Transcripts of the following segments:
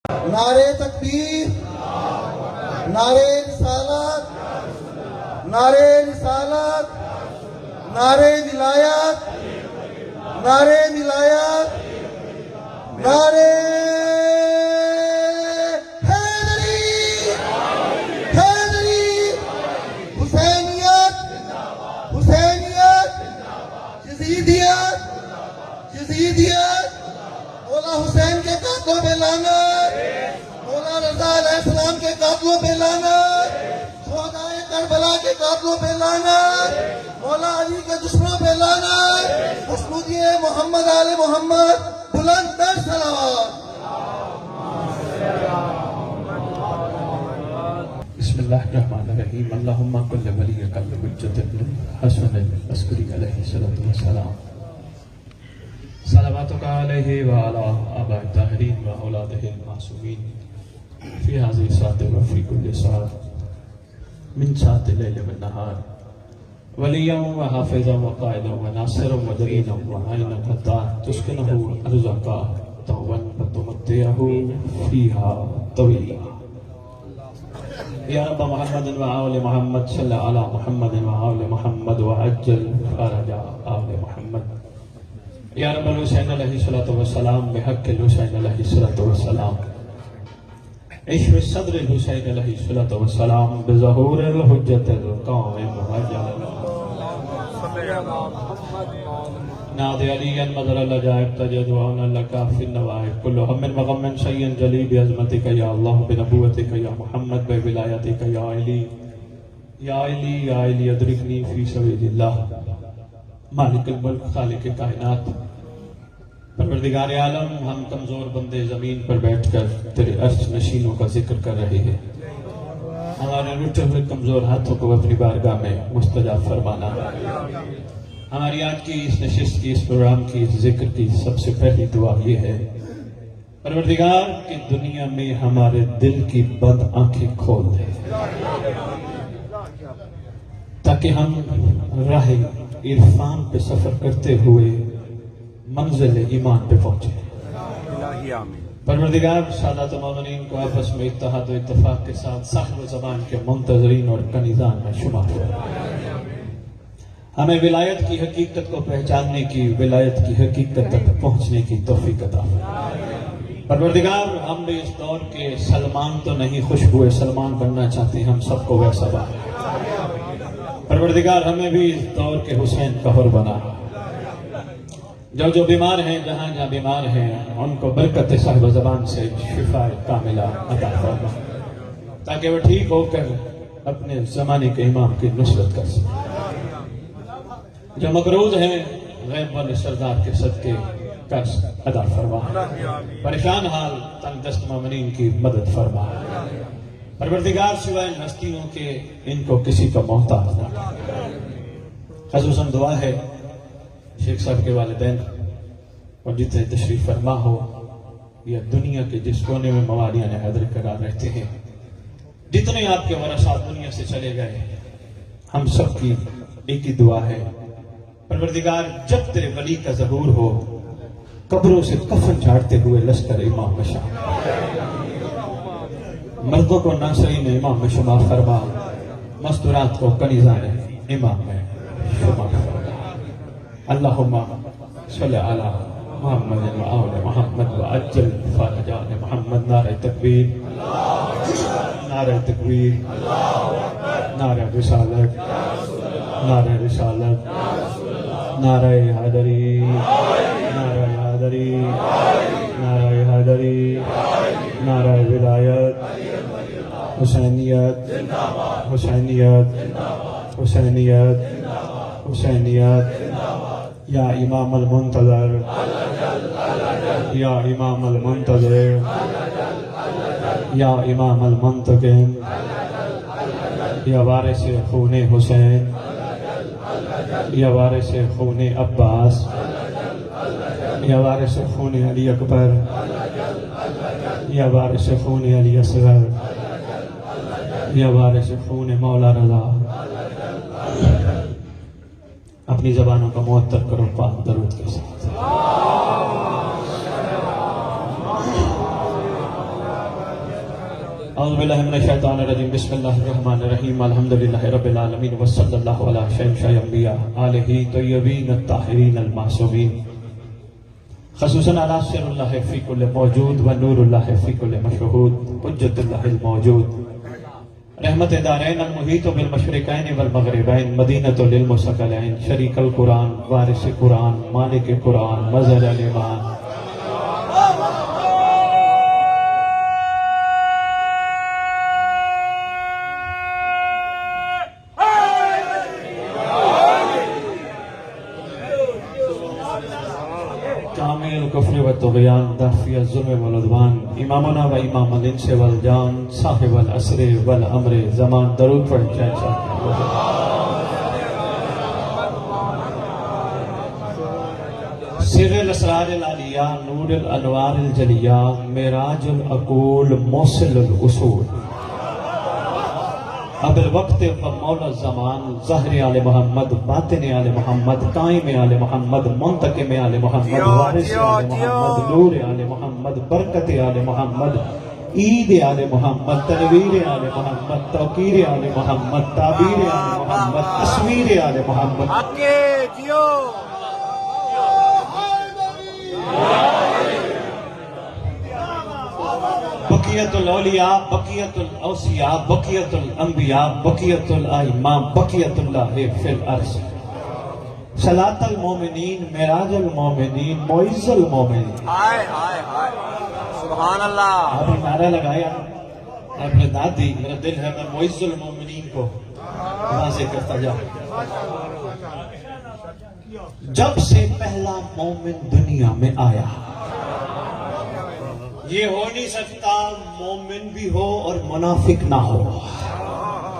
نعرے تکبیر، نعرے رسالت، نعرے رسالت، نعرے ولایت، نعرے ولایت، نعرے حیدری، حیدری، حسینیت، حسینیت، یزیدیت، یزیدیت، مولا حسین کے قاتلوں پہ لعنت، مولا رضا علیہ السلام کے قاتلوں پہ لعنت، شہدائے کربلا کے قاتلوں پہ لعنت، مولا علی کے دشمنوں پہ لعنت، حسنودی محمد آل محمد، بلند تر صلوات۔ بسم اللہ الرحمن الرحیم۔ اللہم کل ولیک الحجۃ ابن حسن العسکری علیہ الصلوۃ والسلام، صلواتک علیہ وعلی آباء الطاہرین واولادہ المعصومین فی ہذہ الساعۃ وفی کل ساعۃ من ساعۃ اللیل والنہار، ولیا وحافظا وقائدا وناصرا ودلیلا وعینا حتی تسکنہ ارضک طوعا وتمتعہ فیہا طویلا۔ یا رب محمد وآل محمد صلی علی محمد وآل محمد وعجل فرج آل محمد۔ یا رب الحسین علیہ الصلوۃ والسلام بحق الحسین علیہ الصلوۃ والسلام، اشف صدر الحسین علیہ الصلوۃ والسلام بظہور الحجۃ القائم وجل نادی علی مظہر العجائب تجد وعون لک فی النوائب، کل ہم وغم شیء جلی بعظمتک یا اللہ، بنبوتک یا محمد، بولایتک یا علی، یا علی یا علی ادرکنی فی سبیل اللہ۔ مالک الملک، خالق کائنات، پروردگار عالم، ہم کمزور بندے زمین پر بیٹھ کر تیرے عرش نشینوں کا ذکر کر رہے ہیں، ہمارے لٹے ہوئے کمزور ہاتھوں کو اپنی بارگاہ میں مستجاب فرمانا۔ ہماری آج کی اس نشست کی، اس پروگرام کی، اس ذکر کی سب سے پہلی دعا یہ ہے پروردگار کہ دنیا میں ہمارے دل کی بند آنکھیں کھول دے، تاکہ ہم راہ عرفان پہ سفر کرتے ہوئے منزل ایمان پہ پہنچے۔ پروردگار سادات مومنین کو آپس میں اتحاد و اتفاق کے ساتھ صاحب زبان کے منتظرین اور کنیزان میں شمار ہوا۔ ہمیں ولایت کی حقیقت کو پہچاننے کی، ولایت کی حقیقت تک پہنچنے کی توفیق عطا فرما۔ پروردگار ہم بھی اس دور کے سلمان تو نہیں، خوشبوئے سلمان بننا چاہتے ہیں، ہم سب کو ویسا بنا۔ پروردگار ہمیں بھی اس دور کے حسین قہر بنا۔ جو بیمار ہیں، جہاں جہاں بیمار ہیں، ان کو برکت صاحب زبان سے شفا کاملہ عطا فرما، تاکہ وہ ٹھیک ہو کر اپنے زمانے کے امام کی نصرت کر سکیں۔ جو مقروض ہیں، غیب والے سردار کے صدقے قرض ادا فرما۔ پریشان حال تنگ دست مومنین کی مدد فرما۔ پروردگار سوائے ان ہستیوں کے ان کو کسی کا محتاج نہ۔ خصوصاً دعا ہے شیخ صاحب کے والدین اور جتنے تشریف فرما ہو یا دنیا کے جس کونے میں موالیان حیدر قرار رہتے ہیں، جتنے آپ کے ورثات دنیا سے چلے گئے، ہم سب کی ایک ہی دعا ہے پروردگار جب تیرے ولی کا ظہور ہو، قبروں سے کفن جھاڑتے ہوئے لشکر امام میں شامل، مردوں کو ناصرین امام میں شمار فرما، مستورات کو کنیزان امام میں شمار فرما۔ اللہم صلی علی محمد و آل محمد و عجل فرج آل محمد۔ نعرہ تکبیر، نعرہ تکبیر، نعرہ رسالت، نعرہ رسالت، نعرہ حیدری، نعرہ حیدری، نعرہ حیدری، نعرہ ولایت، حسینیت، حسینیت، حسینیت، حسینیت۔ یا امام المنتظر، یا امام المنتظر، یا امام المنتقم، یا وارث خون حسین، یا وارث خون عباس، یا وارث خون علی اکبر، یا وارث خون علی اصغر، یا وارث خون مولا رضا۔ اپنی زبانوں کا معطر کرو پاک درود کے ساتھ۔ اعوذ باللہ من الشیطان الرجیم بسم اللہ الرحمن الرحیم الحمدللہ رب العالمین وصلی اللہ علی شہنشاہ انبیاء آلہ طیبین الطاہرین المعصومین خصوصاً علی سر اللہ فی کل موجود و نور اللہ فی کل مشہود حجت اللہ الموجود رحمت دارین المحیط بالمشرقین والمغربین مدینۃ للمثقلین شریک القرآن وارث قرآن مالک قرآن مظہر الایمان کامل الکفر والطغیان دافی الظلم والعدوان امامنا و امام الانس والجان صاحب العصر والامر زمان درود پڑھ چاہتا سر الاسرار العالیہ نور الانوار الجلیہ معراج العقول موصل الاصول اب الوقت و مولا الزمان ظاہر آل محمد باطن آل محمد قائم آل محمد منتقم آل محمد وارث آل محمد نور آل محمد برکت آل محمد عید آل محمد تنویر آل محمد توقیر آل محمد تعبیر آل محمد تصویر آل محمد بقیت الاولیاء بقیت الاوصیاء بقیت الانبیاء بقیت الائمہ بقیت اللہ فی الارض صلاۃ المومنین معراج المومنین معز المومنین سبحان اللہ. آپ نے نعرہ لگایا آپ نے داد دی میرا دل ہے میں معز المومنین کو واضح کرتا جاؤں. جب سے پہلا مومن دنیا میں آیا یہ ہو نہیں سکتا مومن بھی ہو اور منافق نہ ہو.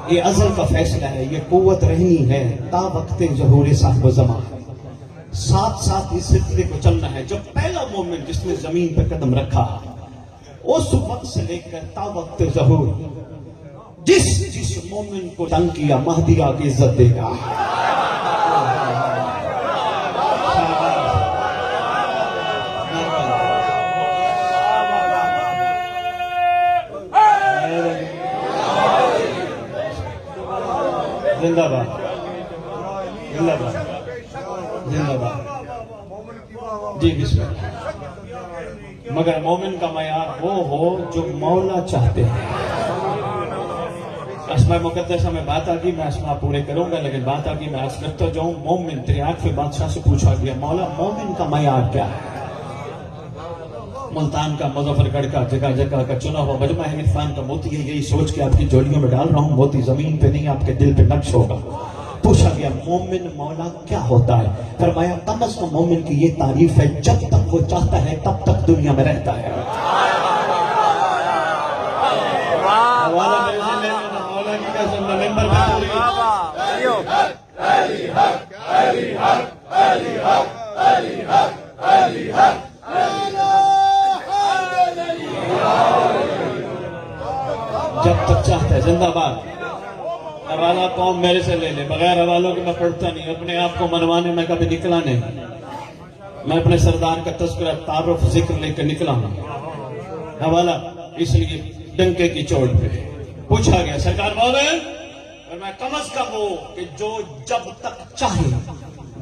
یہ ازل کا فیصلہ ہے. یہ قوت رہنی ہے تا وقت ظہور صاحب زمان. ساتھ ساتھ اس سلسلے کو چلنا ہے. جب پہلا مومن جس نے زمین پہ قدم رکھا اس وقت سے لے کر تا وقت ظہور جس مومن کو تنگ کیا مہدی آ کے عزت دے گا. زندہ باد زندہ باد زندہ باد. جی بسم اللہ. مگر مومن کا معیار وہ ہو جو مولا چاہتے ہیں. اسماء مقدسہ میں بات آگی میں اسماء پورے کروں گا لیکن بات آگی میں عرض کرتا جاؤں. مومن 83 بادشاہ سے پوچھا گیا مولا مومن کا معیار کیا ہے؟ ملتان کا مظفر گڑھ کا جگہ جگہ کا چنا ہوا مجمع عرفان کا موتی ہے. یہی سوچ کے آپ کی جوڑیوں میں ڈال رہا ہوں. موتی زمین پہ نہیں آپ کے دل پہ نقش ہوگا. پوچھا گیا مومن مولا کیا ہوتا ہے؟ فرمایا کم از کم مومن کی یہ تعریف ہے جب تک وہ چاہتا ہے تب تک دنیا میں رہتا ہے. حوالہ میرے ذہن میں مولا کی قسم میں ممبر پہ پوری علی حق علی حق علی حق علی حق علی حق جب تک چاہتا ہے. زندہ باد. حوالہ قوم میرے سے لے لے. بغیر حوالوں کے میں پڑھتا نہیں. اپنے آپ کو منوانے میں کبھی نکلا نہیں. میں اپنے سردار کا تذکرہ تعارف ذکر لے کر نکلا ہوں. حوالہ اس لیے ڈنکے کی چوٹ پہ پوچھا گیا سرکار بولے اور میں کم از کم ہوں کہ جو جب تک چاہے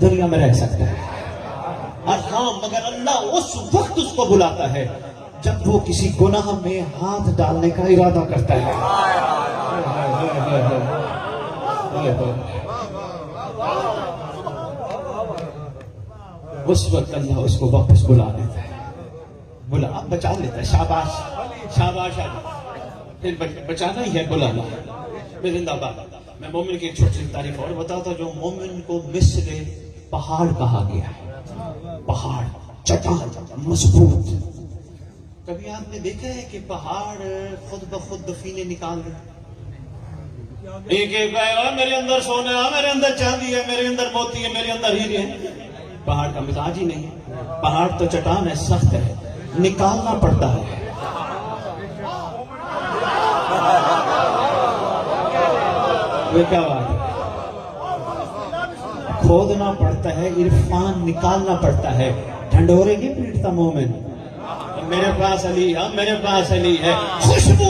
دنیا میں رہ سکتا ہے. اور ہاں مگر اللہ اس وقت اس کو بلاتا ہے جب وہ کسی گناہ میں ہاتھ ڈالنے کا ارادہ کرتا ہے. اس وقت اللہ اس کو واپس بلا لیتا ہے. بلا اب بچا لیتا ہے. شاباش شاباش. پھر بچانا ہی ہے بلانا. میں زندہ باد. میں مومن کی ایک چھوٹی سی تعریف اور بتاتا جو مومن کو مثل پہاڑ کہا گیا ہے. پہاڑ چٹان مضبوط. کبھی آپ نے دیکھا ہے کہ پہاڑ خود بخود دفینے نکال دے؟ ایک ایک میرے اندر سونا ہے میرے اندر چاندی ہے میرے اندر موتی ہے میرے اندر ہیرے ہے. پہاڑ کا مزاج ہی نہیں. پہاڑ تو چٹان ہے سخت ہے نکالنا پڑتا ہے. وہ کیا بات ہے؟ کھودنا پڑتا ہے عرفان نکالنا پڑتا ہے. ڈھنڈورے نہیں پیٹتا مومن. میرے پاس علی ہے میرے پاس علی ہے. خوشبو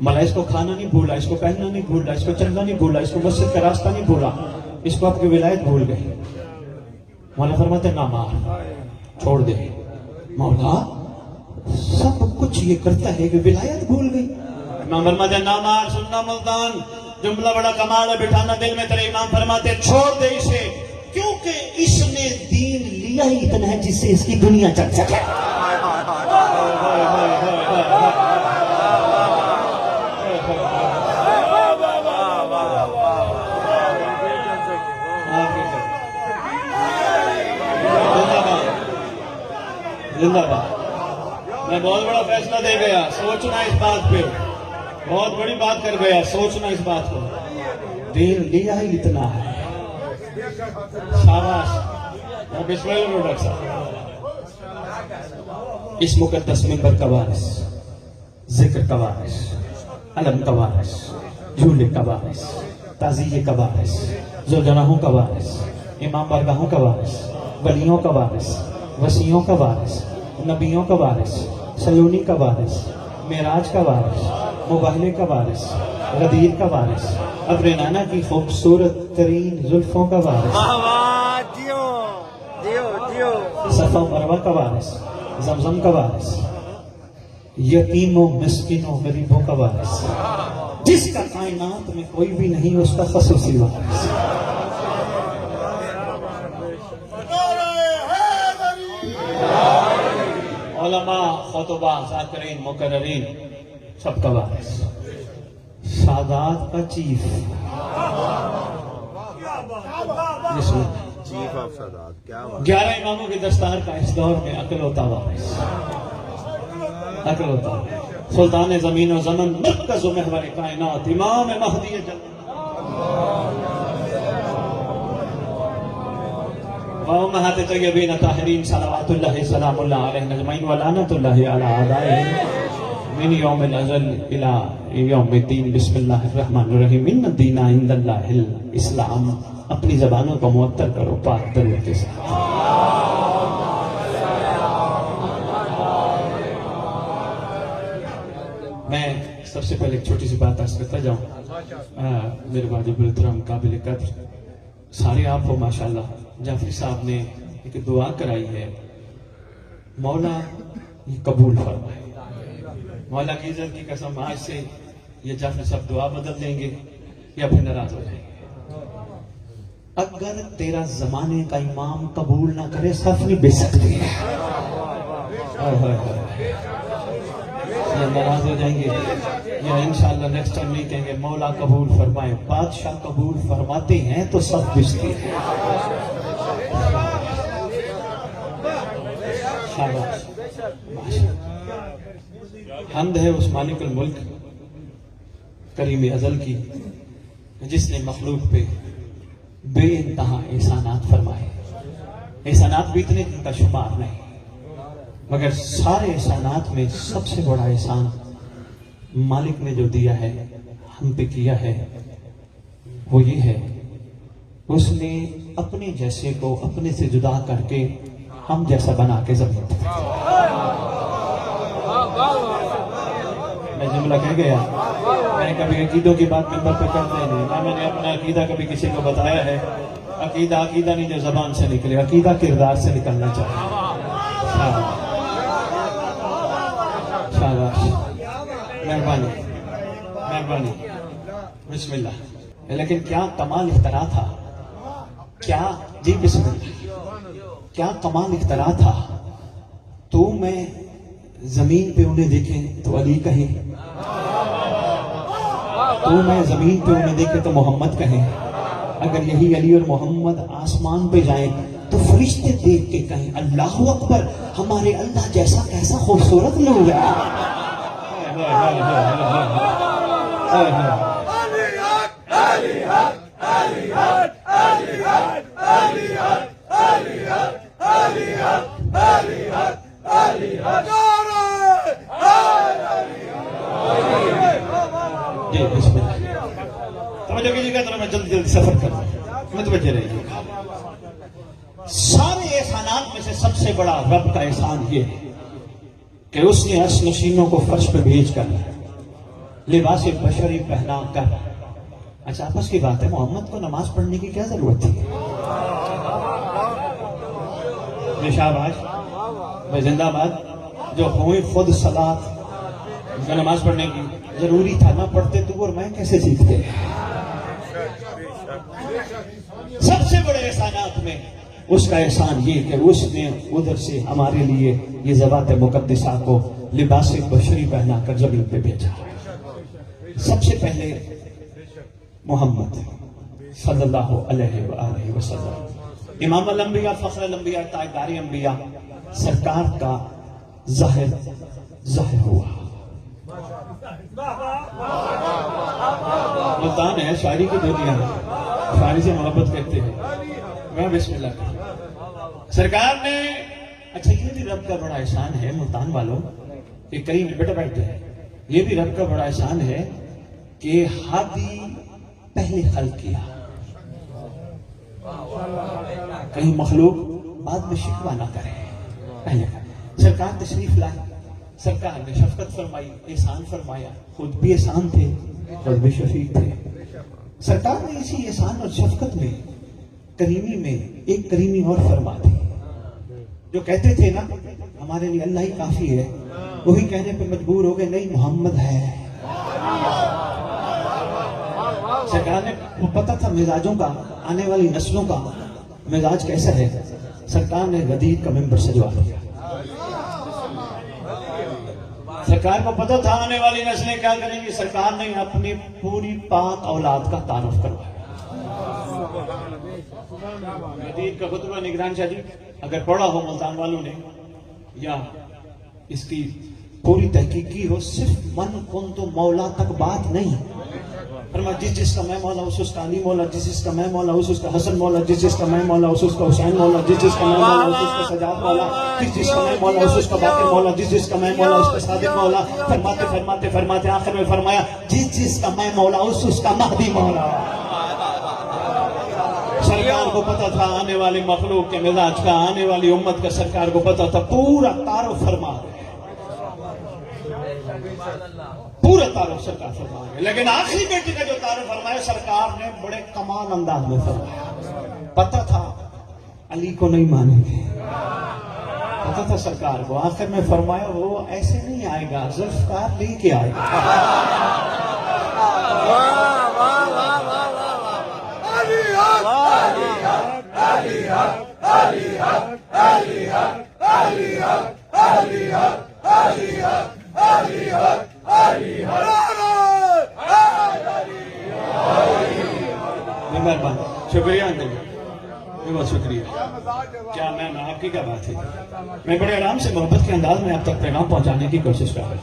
مولا اس کو کھانا نہیں بھولا، اس کو پہننا نہیں بھولا، اس کو چلنا نہیں بھولا، اس کو مسجد کا راستہ نہیں بھولا، اس کو آپ کی ولایت بھول گئے. مولا فرماتے نہ مار، چھوڑ دے. مولا سب کچھ یہ کرتا ہے کہ ولایت بھول گئی. امام فرماتے نہ مار. سننا ملتان، جملہ بڑا کمال ہے، بٹھانا دل میں تیرے. امام فرماتے چھوڑ دے اسے، کیونکہ اس نے دین لیا ہی اتنا ہے جس سے اس کی دنیا چل سکے. زندہ باد. میں بہت بڑا فیصلہ دے گیا، سوچنا اس بات پہ، بہت بڑی بات کر گیا، سوچنا اس بات کو. دین لیا ہی اتنا ہے. شاباش. بسم اللہ ڈاکٹر صاحب. اس مقدس منبر کا وارث، ذکر کا وارث، علم کا وارث، جھولے کا وارث، تعزیے کا وارث، ذوالجناحوں کا وارث، امام بارگاہوں کا وارث، ولیوں کا وارث، وسیعوں کا وارث، نبیوں کا وارث، سلونی کا وارث، معراج کا وارث، مباہلے کا وارث، غدیر کا وارث، اپنے نانا کی خوبصورت ترین زلفوں کا وارث، صفا و مروہ کا وارث، زمزم کا وارث، یتیموں مسکینوں غریبوں کا وارث، جس کا کائنات میں کوئی بھی نہیں اس کا خصوصی وارث. علماء، خطبہ، ذاکرین، مقررین، سب کا وارث، سادات کا چیف. چیف آف سادات. کیا 11 اماموں کی دستار کا اس دور میں عقل ہوتا وارث، عقل ہوتا. سلطان زمین و زمن، مرکز و محور کائنات، امام مہدی جلد. وأمهات طيبين طاهرين صلوات الله سلام الله عليهم أجمعين ولعنة الله على أعدائهم من يوم الأزل إلى يوم الدين. بسم الله الرحمن الرحيم. إن الدين عند الله الإسلام. اپنی زبانوں کو معطر کرو پاک دل کے ساتھ. میں سب سے پہلے ایک چھوٹی سی بات عرض کرتا جاؤں. میرے واجب الکرام قابل قدر سارے آپ ہو ماشاءاللہ. جعفری صاحب نے ایک دعا کرائی ہے، مولا یہ قبول فرمائے. مولا کی عزت کی قسم آج سے یہ جعفری صاحب دعا بدل دیں گے یا پھر ناراض ہو جائیں گے. اگر تیرا زمانے کا امام قبول نہ کرے صف نہیں بیچ سکتے. یا ناراض ہو جائیں گے یا انشاءاللہ نیکسٹ ٹائم نہیں کہیں گے مولا قبول فرمائے. بادشاہ قبول فرماتے ہیں تو سب بچتے ہیں. حمد ہے اس مالک الملک کریم ازل کی جس نے مخلوق پہ بے انتہا احسانات فرمائے. احسانات بھی اتنے جن کا شمار نہیں، مگر سارے احسانات میں سب سے بڑا احسان مالک نے جو دیا ہے، ہم پہ کیا ہے، وہ یہ ہے اس نے اپنے جیسے کو اپنے سے جدا کر کے ہم جیسا بنا کے زمین پر. میں جملہ کہہ گیا، میں نے کبھی عقیدوں کی بات ممبر پہ کرتے نہیں، نہ میں نے اپنا عقیدہ کبھی کسی کو بتایا ہے. عقیدہ نہیں جو زبان سے نکلے، عقیدہ کردار سے نکلنا چاہیے. شاباش، مہربانی. بسم اللہ. لیکن کیا کمال اختراع تھا، کیا جی بسم اللہ، کیا کمال اختراع تھا. تو میں زمین پہ انہیں دیکھیں تو علی کہیں، تو میں زمین پہ انہیں دیکھیں تو محمد کہیں. اگر یہی علی اور محمد آسمان پہ جائیں تو فرشتے دیکھ کے کہیں اللہ اکبر، ہمارے اللہ جیسا کیسا خوبصورت لوگ ہے. جی بسم اللہ. توجہ کیجیے گا تو میں جلدی سفر کروں، متوجہ رہیے. سارے احسانات میں سے سب سے بڑا رب کا احسان یہ ہے کہ اس نے عرش نشینوں کو فرش پہ بھیج کر لباس بشری پہنا کر. اچھا آپس کی بات ہے, محمد کو نماز پڑھنے کی کیا ضرورت تھی؟ شاباش میں زندہ باد. جو ہوئی خود صلاۃ کا نماز پڑھنے کی ضروری تھا, نہ پڑھتے تو اور میں کیسے سیکھتے؟ سب سے بڑے احسانات میں اس کا احسان یہ کہ اس نے ادھر سے ہمارے لیے یہ ذوات مقدسہ کو لباس بشری پہنا کر زمین پہ بھیجا. سب سے پہلے محمد صلی اللہ علیہ وآلہ وسلم, امام الانبیاء, فخر الانبیاء, تاجدار انبیاء, سرکار کا ظاہر ہوا. ملتان ہے شاعری کی دنیا ہے, شاعری سے محبت کرتے ہیں. میں بسم اللہ کروں. سرکار نے, اچھا یہ بھی رب کا بڑا احسان ہے ملتان والوں کہ کئی بیٹا بیٹھتے ہیں, یہ بھی رب کا بڑا احسان ہے کہ ہادی پہلے خلق کیا. کہیں مخلوق بعد میں شکوہ نہ کرے, پہلے سرکار تشریف لائے, سرکار نے شفقت فرمائی, احسان فرمایا, خود بھی احسان تھے, خود بھی شفیق تھے. سرکار نے اسی احسان اور شفقت میں, کریمی میں ایک کریمی اور فرما دی. جو کہتے تھے نا ہمارے لیے اللہ ہی کافی ہے, وہی کہنے پہ مجبور ہو گئے نہیں محمد ہے. سرکار نے وہ پتہ تھا مزاجوں کا, آنے والی نسلوں کا مزاج کیسا ہے. سرکار نے غدیر کا ممبر سجوا دیا. سرکار کو پتہ تھا آنے والی نسلیں کیا کریں گی. سرکار نے اپنی پوری پاک اولاد کا تعارف کروایا. غدیر کا خطبہ نگران شاہ جی اگر پڑھا ہو ملتان والوں نے, یا اس کی پوری تحقیق کی ہو, صرف من کن تو مولا تک بات نہیں. فرمایا جس جس کا میں مولا اس کا علی مولا, جس جس کا میں مولا اس کا حسن مولا, جس جس کا میں مولا اس کا حسین مولا, جس جس کا میں مولا اس کا سجاد مولا, جس جس کا میں مولا اس کا باقر مولا, جس جس کا میں مولا اس کا صادق مولا. فرماتے فرماتے فرماتے آخر میں فرمایا جس جس کا میں مولا اس کا مہدی مولا. سرکار کو پتا تھا آنے والی مخلوق کے مزاج کا, آنے والی امت کا سرکار کو پتا تھا. پورا تعارف فرما گئے, پورا تعارف سرکار فرما گئے. لیکن آخری بیٹی کا جو تعارف فرمایا سرکار نے بڑے کمال انداز میں فرمایا. پتا تھا علی کو نہیں مانیں گے, پتا تھا سرکار کو. آخر میں فرمایا وہ ایسے نہیں آئے گا, ذوالفقار لے کے آئے گا. مہربان, شکریہ انکل, بہت شکریہ. کیا میم آپ کی کیا بات ہے. میں بڑے آرام سے محبت کے انداز میں آپ تک پیغام پہنچانے کی کوشش کر رہا ہوں.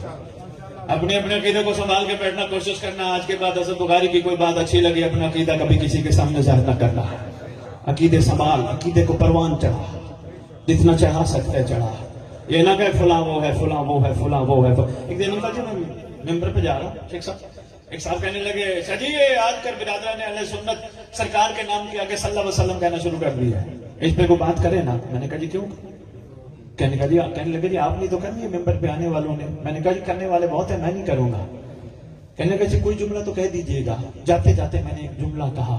اپنے اپنے عقیدے کو سنبھال کے بیٹھنا کوشش کرنا. آج کے بعد حضرت بخاری کی کوئی بات اچھی لگی, اپنا عقیدہ کبھی کسی کے سامنے ظاہر نہ کرنا. عقیدے سنبھال, عقیدے کو پروان چڑھا, جتنا چڑھا سکتے چڑھا. یہ نہ کہ فلاں وہ ہے, فلاں وہ ہے, فلاں وہ ہے. ایک دن انکل جی میں ممبر پہ جا رہا ہوں, ایک صاحب کہنے لگے شاہ جی آج کل برادران اہل سنت سرکار کے نام کے آگے صلی اللہ علیہ وسلم کہنا شروع کر دیا ہے, اس پہ کوئی بات کرے نا. میں نے کہا جی کیوں؟ کہنے لگے جی آپ نہیں تو کرنی ہے ممبر پہ آنے والوں نے. میں نے کہا جی کرنے والے بہت ہیں, میں نہیں کروں گا. کہنے لگے جی کوئی جملہ تو کہہ دیجئے گا. جاتے جاتے میں نے ایک جملہ کہا.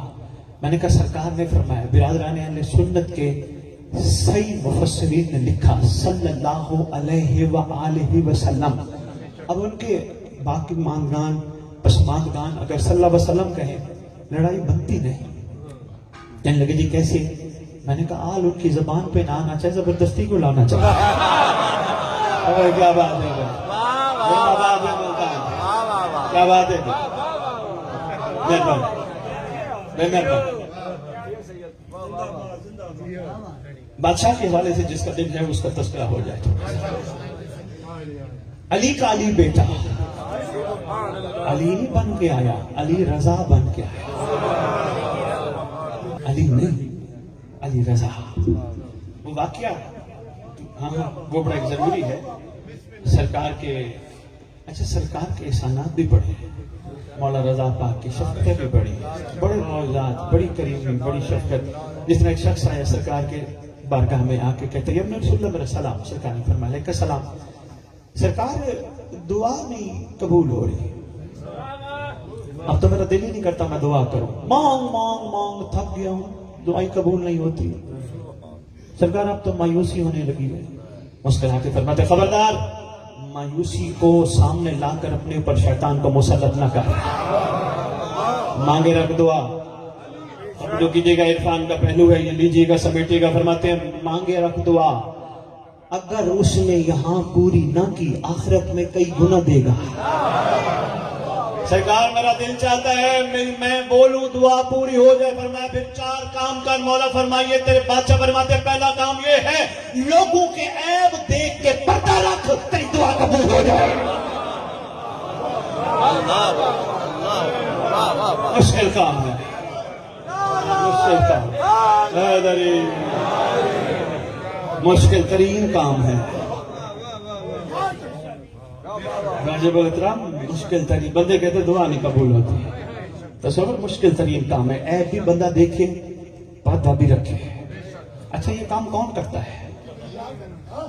میں نے کہا سرکار نے فرمایا, برادران اہل سنت کے صحیح مفسرین نے لکھا صلی اللہ علیہ وآلہ وسلم. اب ان کے باقی ماندگان پسماندگان اگر صلی اللہ علیہ وسلم کہیں لڑائی بنتی نہیں. کہنے لگے جی کیسے؟ میں نے کہا آل ان کی زبان پہ نہ آنا چاہے, زبردستی کو لانا چاہیے. کیا بات ہے, کیا بات ہے. بادشاہ کے حوالے سے جس کا دل ہے اس کا تذکرہ ہو جائے. علی کا علی بیٹا علی نہیں بن کے آیا, علی رضا بن کے آیا. علی نہیں, علی رضا. وہ واقعہ ہاں وہ بڑا ایک ضروری ہے. سرکار کے سرکار کے احسانات بھی بڑے ہیں. مولا رضا پاک کی شفقتیں بھی بڑی ہیں, بڑے معجزات, بڑی کریمی, بڑی شفقت. جس طرح ایک شخص آیا سرکار کے بارگاہ میں آ کے کہتے ہیں ابن رسول اللہ میرا سلام. سرکار نے فرمایا علیکہ السلام. سرکار دعا نہیں قبول ہو رہی, اب تو میرا دل ہی نہیں کرتا میں دعا کروں, مانگ مانگ مانگ تھک گیا ہوں, دعائیں قبول نہیں ہوتی. سرکار اب تو مایوسی ہونے لگی ہے. مسکرا کے فرماتے خبردار, مایوسی کو سامنے لا کر اپنے اوپر شیطان کو مسلط نہ کر. مانگے رکھ دعا. اب جو کیجیے گا عرفان کا پہلو ہے, یہ لیجیے گا, سمیٹیے گا. فرماتے ہیں مانگے رکھ دعا, اگر اس نے یہاں پوری نہ کی آخرت میں کئی گنا دے گا. سرکار میرا دل چاہتا ہے میں بولوں دعا پوری ہو جائے. فرمایا پھر 4 کام کر. مولا فرمائیے تیرے بادشاہ فرماتے ہیں پہلا کام یہ ہے لوگوں کے عیب دیکھ کے پردہ رکھ, تیری دعا قبول ہو جائے. مشکل کام ہے, مشکل کام, مشکل ترین کام ہے. واجب الاحترام مشکل ترین, بندے کہتے دعا نہیں قبول ہوتی. تصور مشکل ترین کام ہے. عیب بھی بندہ دیکھے, پردہ بھی رکھے. اچھا یہ کام کون کرتا ہے؟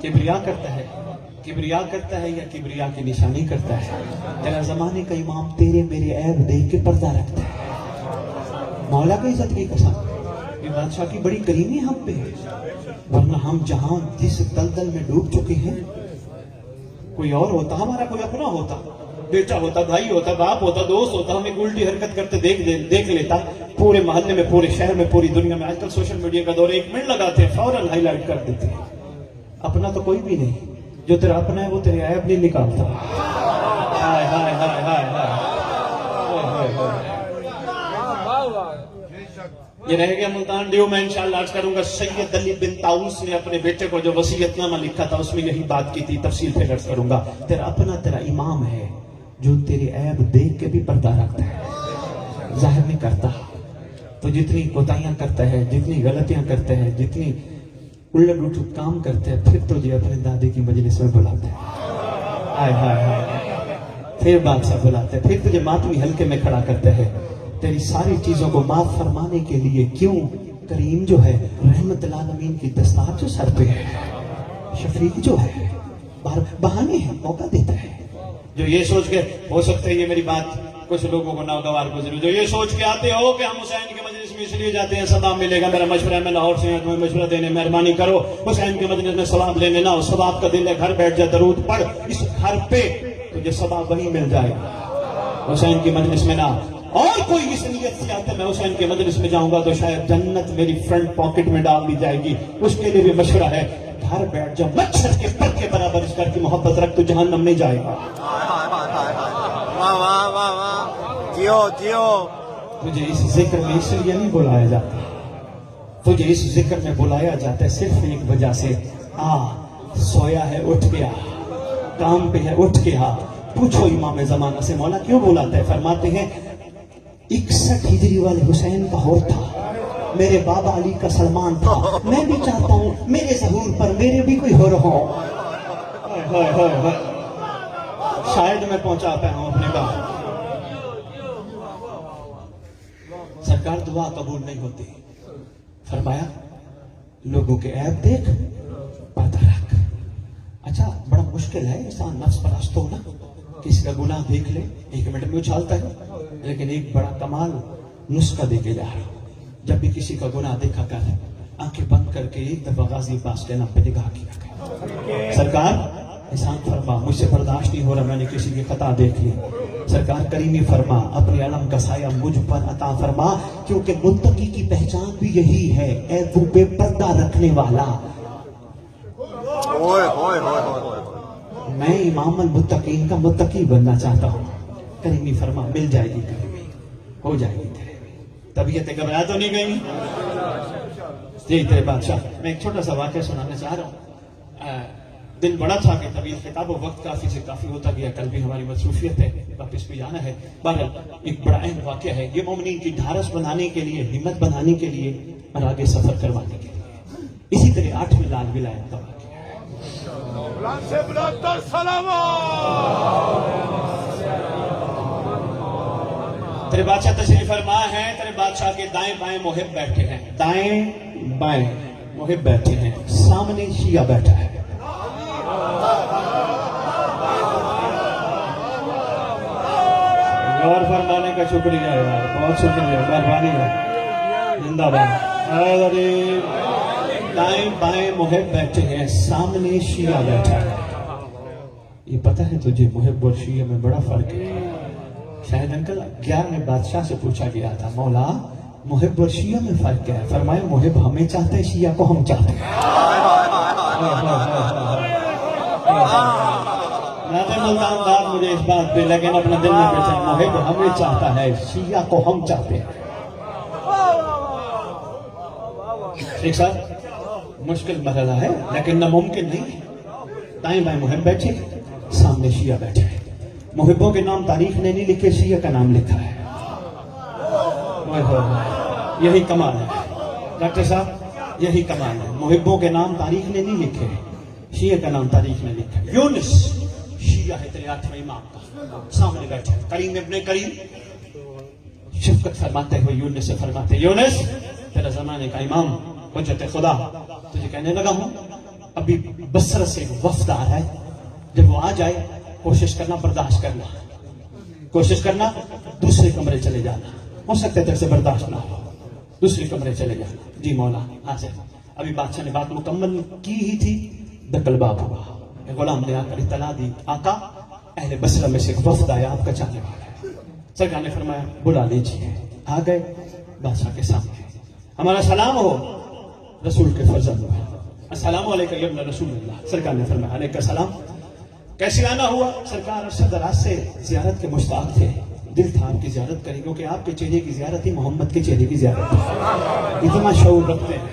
کبریا کرتا ہے. کبریا کرتا ہے یا کبریا کی نشانی کرتا ہے؟ تیرا زمانے کا امام تیرے میرے عیب دیکھ کے پردہ رکھتا ہے. مولا کی عزت کی قسم, یہ بادشاہ کی بڑی کریمی ہم پہ ہے. ورنہ ہم جہاں جس دلدل میں ڈوب چکے ہیں, کوئی اور ہوتا, ہمارا کوئی اپنا ہوتا, بیٹا ہوتا, بھائی ہوتا, باپ ہوتا, دوست ہوتا, ہمیں الٹی حرکت کرتے دیکھ لیتا, پورے محلے میں, پورے شہر میں, پوری دنیا میں. آج کل سوشل میڈیا کا دور ہے, 1 منٹ لگاتے ہیں فوراً ہائی لائٹ کر دیتے ہیں. اپنا تو کوئی بھی نہیں. جو تیرا اپنا ہے وہ تیرے عیب نہیں نکالتا. ہائے ہائے ہائے ہائے ہائے. یہ رہ گیا ملتان ڈیو. میں انشاءاللہ عرض کروں گا سید علی بن طاؤس نے اپنے بیٹے کو جو وصیت نامہ لکھا تھا اس میں یہی بات کی تھی. تفصیل پھر عرض کروں گا. تیرا اپنا تیرا امام ہے جو تیرے عیب دیکھ کے بھی پردہ رکھتا ہے, ظاہر نہیں کرتا. تو جتنی کوتاہیاں کرتا ہے, جتنی غلطیاں کرتا ہے, جتنی الٹ الٹ کام کرتے ہیں, پھر تجھے اپنے دادے کی مجلس میں بلاتے ہیں. ہائے ہائے ہائے. پھر بادشاہ بلاتے ہیں, پھر تجھے ماتمی حلقے میں کھڑا کرتے ہیں تیری ساری چیزوں کو معاف فرمانے کے لیے. کیوں؟ کریم جو ہے, رحمت العالمین کی دستار جو سر پہ ہے, شفیق جو ہے, بہانے ہیں, موقع دیتا ہے. جو یہ سوچ کے, ہو سکتا ہے یہ میری بات کچھ لوگوں کو ناگوار گزرے, جو یہ سوچ کے آتے ہو کہ ہم حسین کے مجلس میں اس لیے جاتے ہیں ثواب ملے گا. میرا مشورہ ہے, میں لاہور سے ہوں, تمہیں مشورہ دینے مہربانی کرو. حسین کے مجلس میں ثواب لینے نہ ہو, ثواب کا دل ہے, گھر بیٹھ جا, درود پڑھ, اس گھر پہ تجھے ثواب وہیں مل جائے گا, حسین کی مجلس میں نہ. اور کوئی اس نیت سے آتا ہے میں حسین کے مجلس میں جاؤں گا تو شاید جنت میری فرنٹ پاکٹ میں ڈال دی جائے گی, اس کے لیے بھی مشورہ ہے. گھر بیٹھ جا, مچھر کے پر کے برابر اس گھر کی محبت رکھ, تو جہنم نہیں جائے گا. واہ واہ واہ واہ, جیو جیو. تجھے اس ذکر میں اس لیے نہیں بلایا جاتا, تجھے اس ذکر میں بلایا جاتا ہے صرف ایک وجہ سے, سویا ہے اٹھ گیا, کام پہ ہے اٹھ گیا. پوچھو امام زمانہ سے مولا کیوں بلاتا ہے. فرماتے ہیں 61 ہجری والے حسین کا ہور تھا, میرے بابا علی کا سلمان تھا, میں بھی چاہتا ہوں میرے ظہور پر میرے بھی کوئی ہور ہو. شاید میں پہنچا پایا ہوں اپنے کام. سرکار دعا قبول نہیں ہوتی. فرمایا لوگوں کے عیب دیکھ, پردہ رکھ. اچھا بڑا مشکل ہے انسان نفس پرست ہونا, کسی کا گناہ دیکھ لے 1 منٹ میں اچھالتا ہے. لیکن ایک بڑا کمال نسخہ دے کے جا رہا ہوں. جب بھی کسی کا گناہ دیکھا کر آنکھیں بند کر کے ایک دفعہ غازی عباس کے نام پہ نگاہ کیا کر. سرکار احسان فرما, مجھ سے برداشت نہیں ہو رہا, میں نے کسی کی خطا دیکھ لی. سرکار کریمی فرما, اپنے علم کا سایہ مجھ پر عطا فرما, کیونکہ متقی کی پہچان بھی یہی ہے, عیبوں پہ پردہ رکھنے والا. میں امام المتقین کا متقی بننا چاہتا ہوں. کریمی فرما, مل جائے گی کریمی, ہو جائے گی تیرے. طبیعتیں گھبرا تو نہیں گئی جی تیرے بادشاہ. میں ایک چھوٹا سا واقعہ سنانا چاہ رہا ہوں. دل بڑا تھا کہ طبیعت خطاب و وقت کافی سے کافی ہوتا گیا, کل بھی ہماری مصروفیت ہے, واپس بھی جانا ہے. بہرحال ایک بڑا اہم واقعہ ہے, یہ مومنین کی ڈھارس بنانے کے لیے, ہمت بنانے کے لیے اور آگے سفر کروانے کے لیے. اسی طرح 8ویں لال ولایت کا واقعہ ہے. تیرے بادشاہ تشریف فرما ہے, تیرے بادشاہ کے دائیں بائیں محب بیٹھے ہیں, دائیں بائیں محب بیٹھے ہیں, سامنے شیعہ بیٹھا ہے. غور فرمانے کا شکریہ یار، بہت شکریہ، مہربانی ہے، زندہ باد۔ ارے دائیں بائیں محب بیٹھے ہیں، سامنے شیعہ بیٹھا ہے۔ یہ پتہ ہے تجھے محب اور شیعہ میں بڑا فرق ہے؟ شاید انکل 11ویں بادشاہ سے پوچھا گیا تھا، مولا محب اور شیعہ میں فرق کیا ہے؟ فرمایا محب ہمیں چاہتے ہیں، شیعہ کو ہم چاہتے ہیں۔ ناظم ملتان دار مجھے اس بات پہ لیکن اپنا دل میں بیٹھے، محب ہمیں چاہتا ہے، شیعہ کو ہم چاہتے ہیں۔ ٹھیک صاحب، مشکل مرحلہ ہے لیکن ناممکن نہیں ہے۔ دائیں بائیں محب بیٹھے، سامنے شیعہ بیٹھے ہیں۔ محبوں کے نام تاریخ نے نہیں لکھے، شیعہ کا نام لکھا ہے۔ یہی کمال ہے ڈاکٹر صاحب، یہی کمال ہے۔ محبوں کے نام تاریخ نے نہیں لکھے، شیعہ کا نام تاریخ نے لکھا ہے۔ یونس شیعہ ہے تیرے 8ویں امام کا، سامنے بیٹھے کریم ابن کریم، شفقت فرماتے ہوئے یونس سے فرماتے، یونس تیرا زمانے کا امام حجت خدا، تجھے کہنے لگا ہوں ابھی بصرہ سے وفد آ رہا ہے، جب وہ آ جائے کوشش کرنا برداشت کرنا، کوشش کرنا دوسرے کمرے چلے جانا، ہو سکتا ہے تیرے سے برداشت نہ ہو، دوسرے کمرے چلے جانا۔ جی مولا حاضر۔ ابھی بادشاہ نے بات مکمل کی ہی تھی، دقل باب ہوا، غلام نے آ کر اطلاع دی، آقا اہل بصرہ میں سے ایک وفد آیا، آپ کا چاہنے والا ہے۔ سرکار نے فرمایا بلا لیجیے۔ آ گئے بادشاہ کے سامنے، ہمارا سلام ہو رسول کے فرزند ہوئے، السلام علیکم یا ابن رسول اللہ۔ سرکار نے فرمایا علیکم السلام، کیسے آنا ہوا؟ سرکار ارشد راز سے زیارت کے مشتاق تھے، دل تھا آپ کی زیارت کریں، کیونکہ آپ کے چہرے کی زیارت ہی محمد کے چہرے کی زیارت ہے۔ اتنا شعور رکھتے ہیں،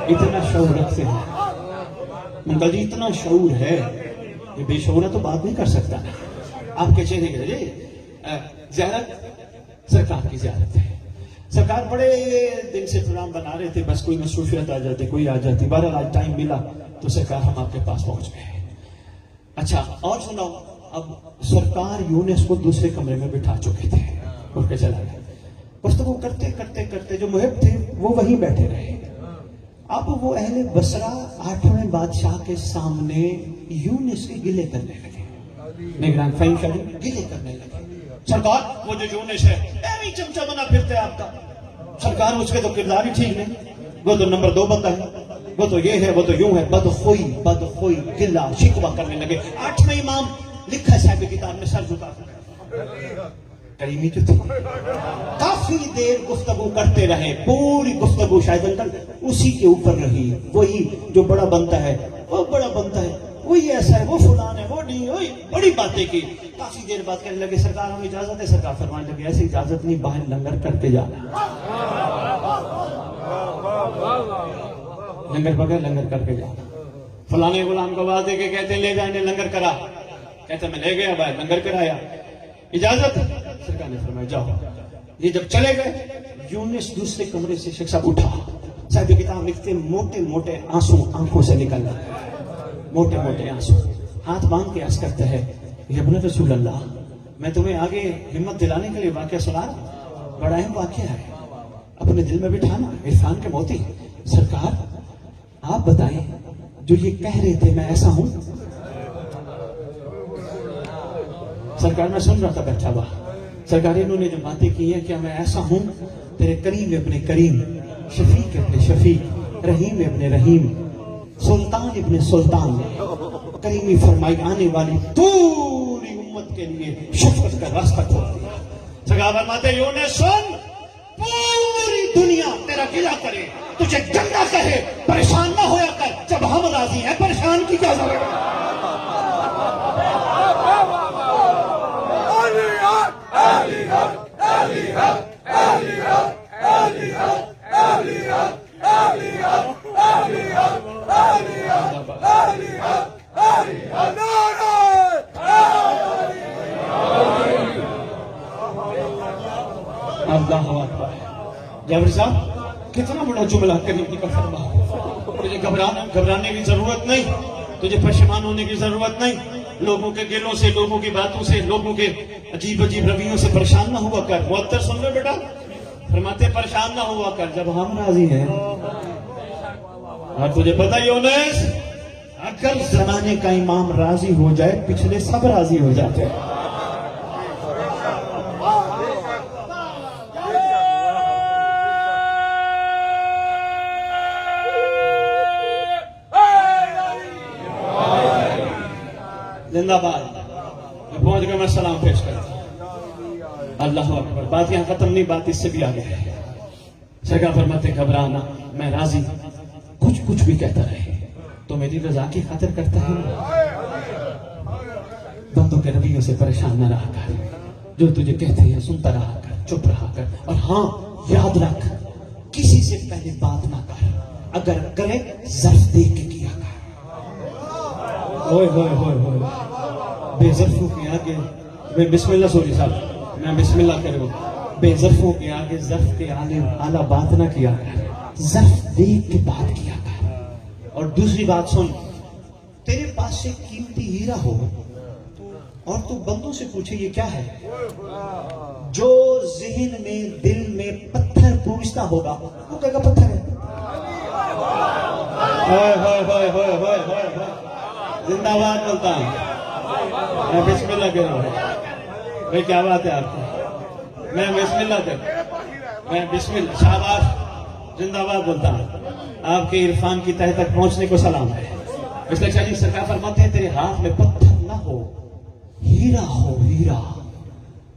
اتنا شعور رکھتے ہیں انکل جی، اتنا شعور ہے، یہ بے شعور ہے تو بات نہیں کر سکتا۔ آپ کے چہرے کی زیارت سرکار کی زیارت ہے۔ سرکار بڑے دن سے پروگرام بنا رہے تھے، بس کوئی مصروفیت آ جاتی، کوئی آ جاتی، بہرحال آج ٹائم ملا تو سرکار ہم آپ کے پاس پہنچ گئے۔ اچھا اور سناؤ، اب سرکار یونس کو دوسرے کمرے میں بٹھا چکے تھے، اٹھ کے چلا گیا۔ گفتگو کرتے کرتے کرتے جو محب تھے وہ وہیں بیٹھے رہے۔ اب وہ اہل بصرہ 8ویں بادشاہ کے سامنے یونس کے گلے کرنے لگے، نگران فہیم شاہ گلے کرنے لگے، سرکار وہ جو یونس ہے ایویں چمچا بنا پھرتے آپ کا، سرکار اس کے تو کردار ہی ٹھیک نہیں، وہ تو نمبر 2 بندہ ہے، وہ تو یہ ہے، وہ تو یوں ہے، بدخوئی گلہ شکوہ کرنے لگے۔ 8ویں امام لکھا صاحب کتاب میں، سر جھکا کریمی جو تھی، کافی دیر گفتگو کرتے رہے، پوری گفتگو شاید انکل اسی کے اوپر رہی، وہی جو بڑا بنتا ہے وہ بڑا بنتا ہے، وہی ایسا ہے، وہ فلان ہے، وہ نہیں، وہی بڑی باتیں کی۔ کافی دیر بات کرنے لگے، سرکار ہمیں اجازت ہے؟ سرکار فرمانے لگے ایسی اجازت نہیں، باہر لنگر کر کے جانا، لنگر بغیر لنگر کر کے جانا۔ فلانے غلام کو آواز دے کے کہتے ہیں لے جائیں، لنگر کرا، کہتے میں لے گیا، باہر لنگر کرایا، اجازت؟ سرکار نے فرمایا جاؤ۔ یہ جب چلے گئے، یونس دوسرے کمرے سے شیخ صاحب اٹھا، صاحب کتاب لکھتے موٹے موٹے آنسو آنکھوں سے نکلنا، موٹے موٹے آنسو، ہاتھ باندھ کے عرض کرتا ہے ابن رسول اللہ، میں تمہیں آگے ہمت دلانے کے لیے واقعہ سنا رہا ہوں، بڑا اہم واقعہ ہے، اپنے دل میں بٹھانا، عرفان کے موتی۔ سرکار آپ بتائیں جو یہ کہہ رہے تھے میں ایسا ہوں؟ سرکار میں سن رہا تھا بیٹھا ہوا، سرکار انہوں نے جو باتیں کی ہیں کیا میں ایسا ہوں؟ تیرے کریم ابن کریم، شفیق ابن شفیق، رحیم ابن رحیم، سلطان ابن سلطان، کریمی فرمائی آنے والی پوری امت کے لیے شفقت کا راستہ کھول دیا۔ سرکار فرماتے یونس سن، پوری دنیا تیرا گلہ کرے، تجھے گندا کہے، پریشان نہ ہویا کر، جب ہم راضی ہیں پریشان کی کیا ضرورت ہے؟ اللہ اکبر۔ جابر صاحب کتنا بڑا جملہ کریم کا فرما، تجھے گھبرانے کی ضرورت نہیں، تجھے پریشان ہونے کی ضرورت نہیں، لوگوں کے گلوں سے، لوگوں کی باتوں سے، لوگوں کے عجیب عجیب رویوں سے پریشان نہ ہوا کر۔ معطر سن لو بیٹا، فرماتے پریشان نہ ہوا کر جب ہم راضی ہیں۔ اور تجھے پتہ یونس، اگر زمانے کا امام راضی ہو جائے پچھلے سب راضی ہو جاتے ہیں۔ زندہ باد. میں پہنچ گیا, میں سلام پیش کرتا ہوں. اللہ اکبر. بات یہاں ختم نہیں, بات اس سے بھی آگے ہے. سرکار فرماتے گھبرانا, میں راضی, کچھ بھی کہتا رہے تو میری رضا کی خاطر کرتا ہے. بندوں کے رویوں سے پریشان نہ رہا کر, جو تجھے کہتے ہیں سنتا رہا کر, چپ رہا کر. اور ہاں یاد رکھ, کسی سے پہلے بات نہ کر, اگر کرے ظرف دیکھ کے کیا کر. ہوئے ہوئے ہوئے ہوئے, بے ظرفوں کے آگے میں بسم اللہ, سوری صاحب میں بسم اللہ کروں, بے ظرفوں کے آگے ظرف کے اعلیٰ بات نہ کیا کر, ظرف دیکھ کے بات کیا کر. اور دوسری بات سن, تیرے پاس سے قیمتی ہیرا ہو اور تو بندوں سے پوچھے یہ کیا ہے, جو ذہن میں دل میں پتھر پوچھتا ہوگا وہ کہے گا پتھر ہے. زندہ باد بولتا ہوں, میں بسم اللہ کر رہا ہوں. بھائی کیا بات ہے آپ کی, میں بسم اللہ کر, میں بسم اللہ, شاباش, زندہ باد بولتا ہوں. آپ کے عرفان کی تہ تک پہنچنے کو سلام ہے. اس لیے چلیے سرکار فرماتے ہیں تیرے ہاتھ میں پتھر نہ ہو, ہیرا ہو, ہیرا.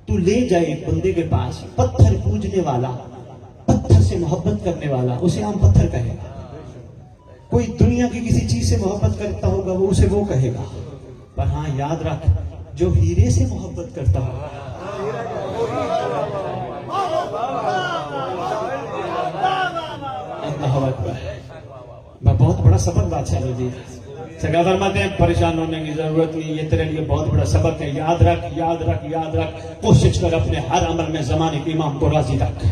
تو لے جائے ایک بندے کے پاس, پتھر پوجنے والا, پتھر سے محبت کرنے والا, اسے عام پتھر کہے گا. کوئی دنیا کی کسی چیز سے محبت کرتا ہوگا وہ اسے وہ کہے گا. پر ہاں یاد رکھ, جو ہیرے سے محبت کرتا ہوگا, اللہ اکبر. میں بہت بڑا سبق بادشاہ نے دیا. سرکار فرماتے ہیں پریشان ہونے کی ضرورت نہیں, یہ تیرے لیے بہت بڑا سبق ہے. یاد رکھ, یاد رکھ, یاد رکھ, کوشش کر اپنے ہر عمل میں زمانے کے امام کو راضی رکھ.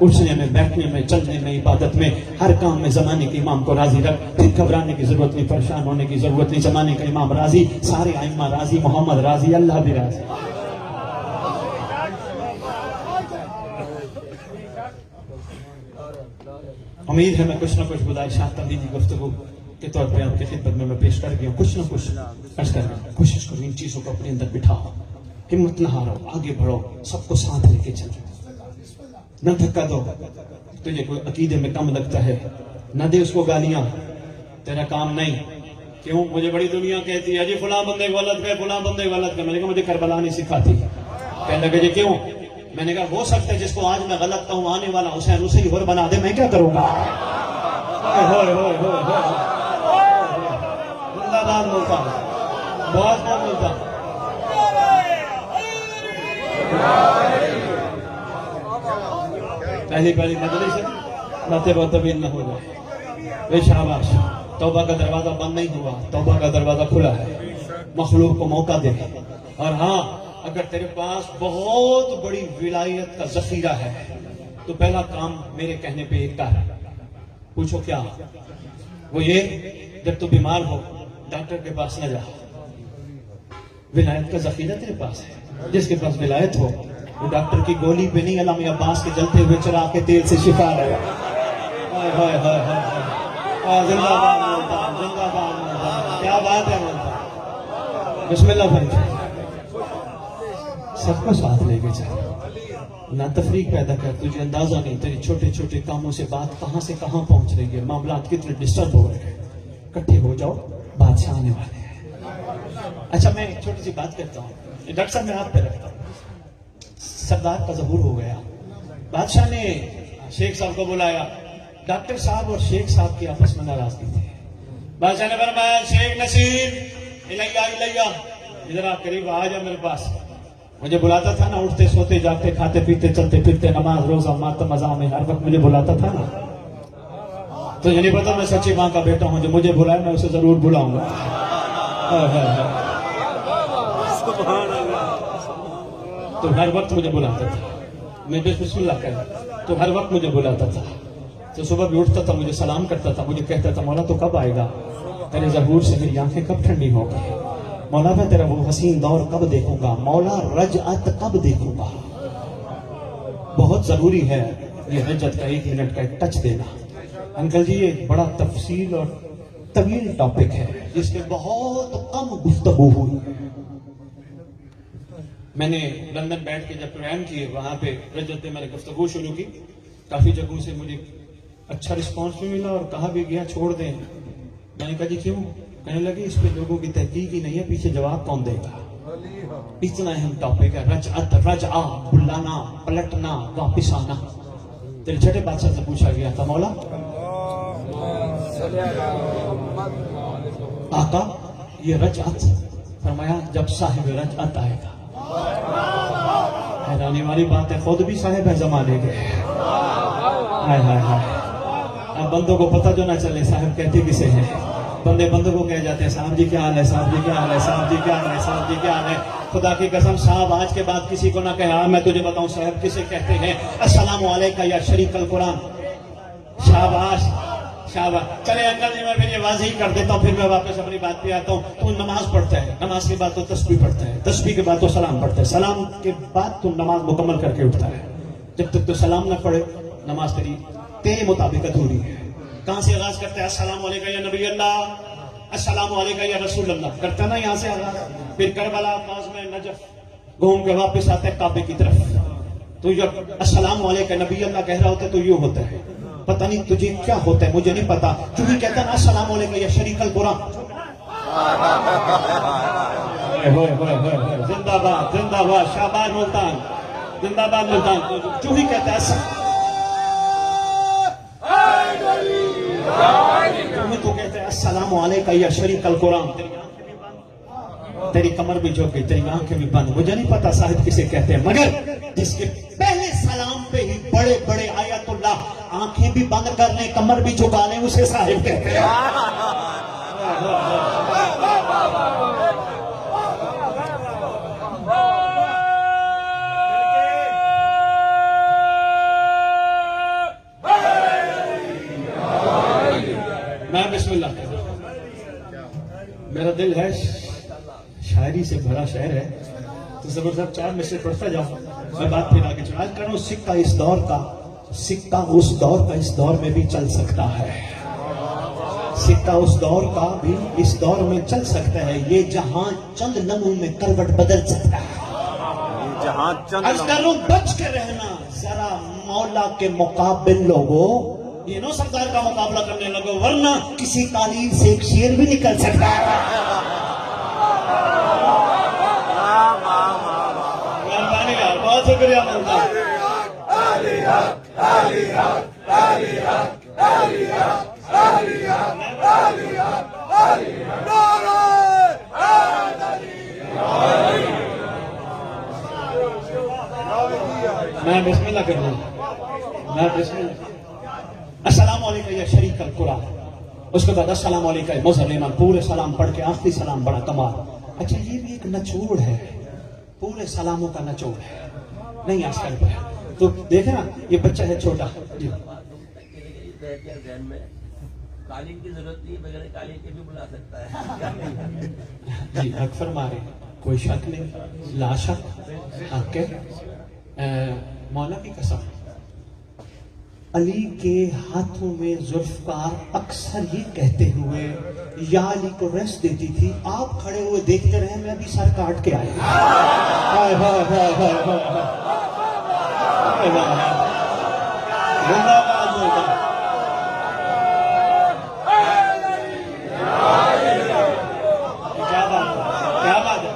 اٹھنے میں, بیٹھنے میں, چلنے میں, عبادت میں, ہر کام میں زمانے کے امام کو راضی رکھ. پھر گھبرانے کی ضرورت نہیں, پریشان ہونے کی ضرورت نہیں. زمانے کا امام راضی, سارے ائمہ راضی, محمد راضی, اللہ بھی راضی. امید ہے میں کچھ نہ کچھ گزارشات تمہیدی گفتگو کے طور پہ آپ کی خدمت میں پیش کر گیا ہوں. کچھ نہ کچھ عرض کر گیا. کوشش کرو ان چیزوں کو اپنے اندر بٹھاؤ, ہمت نہ ہارو, آگے بڑھو, سب کو ساتھ لے کے چلو, نہ دھکا دو. تجھے کوئی عقیدے میں کم لگتا ہے نہ دے اس کو گالیاں, تیرا کام نہیں. کیوں, مجھے بڑی دنیا کہتی ہے جی فلاں بندے غلط ہے, فلاں بندے غلط ہے. میں نے کہا مجھے کربلا نہیں سکھاتی. کہنے لگے جی کیوں, میں نے کہا ہو سکتا ہے جس کو آج میں غلط کہوں آنے والا حسین اسے ہی اور بنا دے, میں کیا کروں گا. زندہ باد بولتا ہوں, بہت بہت بولتا ہوں. پہلی مجلس ہے, باتیں بہت طویل نہ ہو جائے. بے شاباش, توبہ کا دروازہ بند نہیں ہوا, توبہ کا دروازہ کھلا ہے. مخلوق کو موقع دے. اور ہاں, اگر تیرے پاس بہت بڑی ولایت کا ذخیرہ ہے تو پہلا کام میرے کہنے پہ ایک کر. پوچھو کیا, وہ یہ, جب تو بیمار ہو ڈاکٹر کے پاس نہ جا. ولایت کا ذخیرہ تیرے پاس ہے. جس کے پاس ولایت ہو وہ ڈاکٹر کی گولی پہ نہیں, علامہ عباس کے جلتے ہوئے چراغ کے تیل سے شفا رہے. زندہ باد, زندہ باد, کیا بات ہے. بسم اللہ بھائی, سب کو ساتھ لے کے چل, نہ تفریق پیدا کر. تجھے اندازہ نہیں تیری چھوٹے چھوٹے کاموں سے بات کہاں سے کہاں پہنچ رہی ہے. معاملات کتنے ڈسٹرب ہو رہے ہیں. اکٹھے ہو جاؤ, بادشاہ آنے والے ہیں. اچھا میں ایک چھوٹی سی بات کرتا ہوں, ڈاکٹر صاحب میں آپ پہ رکھتا ہوں. سردار کا ظہور ہو گیا. بادشاہ نے شیخ صاحب کو بلایا. ڈاکٹر صاحب اور شیخ صاحب کی آپس میں ناراضگی تھی. بادشاہ نے فرمایا شیخ نصیر الیہ, ادھر آپ قریب آ جا میرے پاس. مجھے بلاتا تھا نا, اٹھتے سوتے جاگتے کھاتے پیتے چلتے پھرتے, نماز روزہ ماتم مزاح میں ہر وقت مجھے بلاتا تھا نا. تو یہ نہیں پتا میں سچی ماں کا بیٹا ہوں, جو مجھے بلائے میں اسے ضرور بلاؤں گا. تو ہر وقت مجھے بلاتا تھا, میں بسم اللہ کہہ, تو ہر وقت مجھے بلاتا تھا. تو صبح بھی اٹھتا تھا, مجھے سلام کرتا تھا, مجھے کہتا تھا مولا تو کب آئے گا, تیرے ظہور سے میری آنکھیں کب ٹھنڈی ہوگی, مولا میں تیرا وہ حسین دور کب دیکھوں گا, مولا رجعت کب دیکھوں گا. بہت ضروری ہے یہ رجعت کا 1 منٹ کا ایک ٹچ دینا. انکل جی یہ بڑا تفصیل اور طویل ٹاپک ہے جس پہ بہت کم گفتگو ہوئی. میں نے لندن بیٹھ کے جب پروگرام کیے وہاں پہ رجعت پہ میں نے گفتگو شروع کی. کافی جگہوں سے مجھے اچھا رسپانس بھی ملا اور کہا بھی گیا چھوڑ دیں. میں نے کہا جی کیوں, کہنے لگے اس پہ لوگوں کی تحقیق ہی نہیں ہے, پیچھے جواب کون دے گا. اتنا اہم ٹاپک ہے رجعت, رجعہ, بلانا, پلٹنا, واپس آنا. تیرے چھٹے بادشاہ سے پوچھا گیا تھا, مولا آقا یہ رجعت, فرمایا جب صاحب رجعت آئے گا. حیرانی والی بات ہے, خود بھی صاحب ہے زمانے کے. ہائے ہائے ہائے, اب بندوں کو پتہ جو نہ چلے صاحب کہتے کسے ہیں. بندے بندوں کو کہہ جاتے ہیں صاحب جی کیا حال ہے, صاحب جی کیا حال ہے, صاحب جی کیا حال ہے, صاحب جی کیا حال ہے. خدا کی قسم صاحب آج کے بعد کسی کو نہ کہے. میں تجھے بتاؤں صاحب کسے کہتے ہیں. السلام علیکم یا شریک القرآن. شاباش شاباش. چلے انکل جی میں پھر یہ واضح کر دیتا ہوں, پھر میں واپس اپنی بات پہ آتا ہوں. تو نماز پڑھتا ہے, نماز کے بعد تو تسبیح پڑھتا ہے, تسبیح کے بعد تو سلام پڑھتا ہے, سلام کے بعد تو نماز مکمل کر کے اٹھتا ہے. جب تک تو سلام نہ پڑھے نماز تیرے مطابق ادھوری ہے. کہاں سے آغاز کرتا ہے؟ السلام علیکم یا نبی اللہ, السلام علیکم یا رسول اللہ. کرتا نا یہاں سے آغاز. پھر کربلا, قاسم, نجف گھوم کے واپس آتا ہے کعبے کی طرف. تو جب السلام علیکم نبی اللہ کہہ رہا ہوتا ہے تو یہ ہوتا ہے. پتہ نہیں تجھے کیا ہوتا ہے, مجھے نہیں پتا. چونکہ کہتا ہے نا السلام علیکم یا شریک القرآن. زندہ باد زندہ باد, شاباش ملتان, زندہ باد ملتان. چونکہ کہتا ہے تو کہتے ہیں السلام علیکم یا شریک القرآن. تیری کمر بھی جھک گئی, تیری آنکھیں بھی بند. مجھے نہیں پتا صاحب کسے کہتے ہیں, مگر جس کے پہلے سلام پہ ہی بڑے بڑے آیت اللہ آنکھیں بھی بند کر لیں, کمر بھی جھکا لیں, اسے صاحب کہتے ہیں. میں بسم اللہ کہتا ہوں. میرا دل ہے شاعری سے بھرا شہر ہے, تو زبر صاحب 4 میں سے پڑھتا جاؤں, میں بات پھر آگے چلا کر رہا ہوں. سکہ اس دور کا, سکہ اس دور کا اس دور میں بھی چل سکتا ہے. سکہ اس دور کا بھی اس دور میں چل سکتا ہے. یہ جہاں چند لمحوں میں کروٹ بدل سکتا ہے. جہاں عرض کر رہا ہوں بچ کے رہنا ذرا مولا کے مقابل لوگوں. یہ نو سردار کا مقابلہ کرنے لگو, ورنہ کسی تعلیم سے ایک شیر بھی نکل سکتا ہے. مہربانی یار, بہت شکریہ ملتا. میں بسم اللہ کر رہا ہوں. میں بسم اللہ. السلام علیکم یا شریک القرآن. اس کے بعد السلام علیکم مظلمان, پورے سلام پڑھ کے آخری سلام بڑا کمال. اچھا یہ بھی ایک نچوڑ ہے, پورے سلاموں کا نچوڑ ہے. نہیں آج کل تو دیکھیں نا, یہ بچہ ہے چھوٹا جی, ذہن میں قالین کی ضرورت نہیں, بغیر قالین کے بھی بلا سکتا ہے. جی حق فرما رہے ہیں, کوئی شک نہیں, لا شک. آپ کے مولا کی قسم, علی کے ہاتھوں میں ذوالفقار اکثر یہ کہتے ہوئے یا علی کو ریسٹ دیتی تھی, آپ کھڑے ہوئے دیکھتے رہے, میں بھی سر کاٹ کے آیا. ہائے ہائے ہائے ہائے ہائے. زندہ باد ملتان. کیا بات ہے, کیا بات ہے.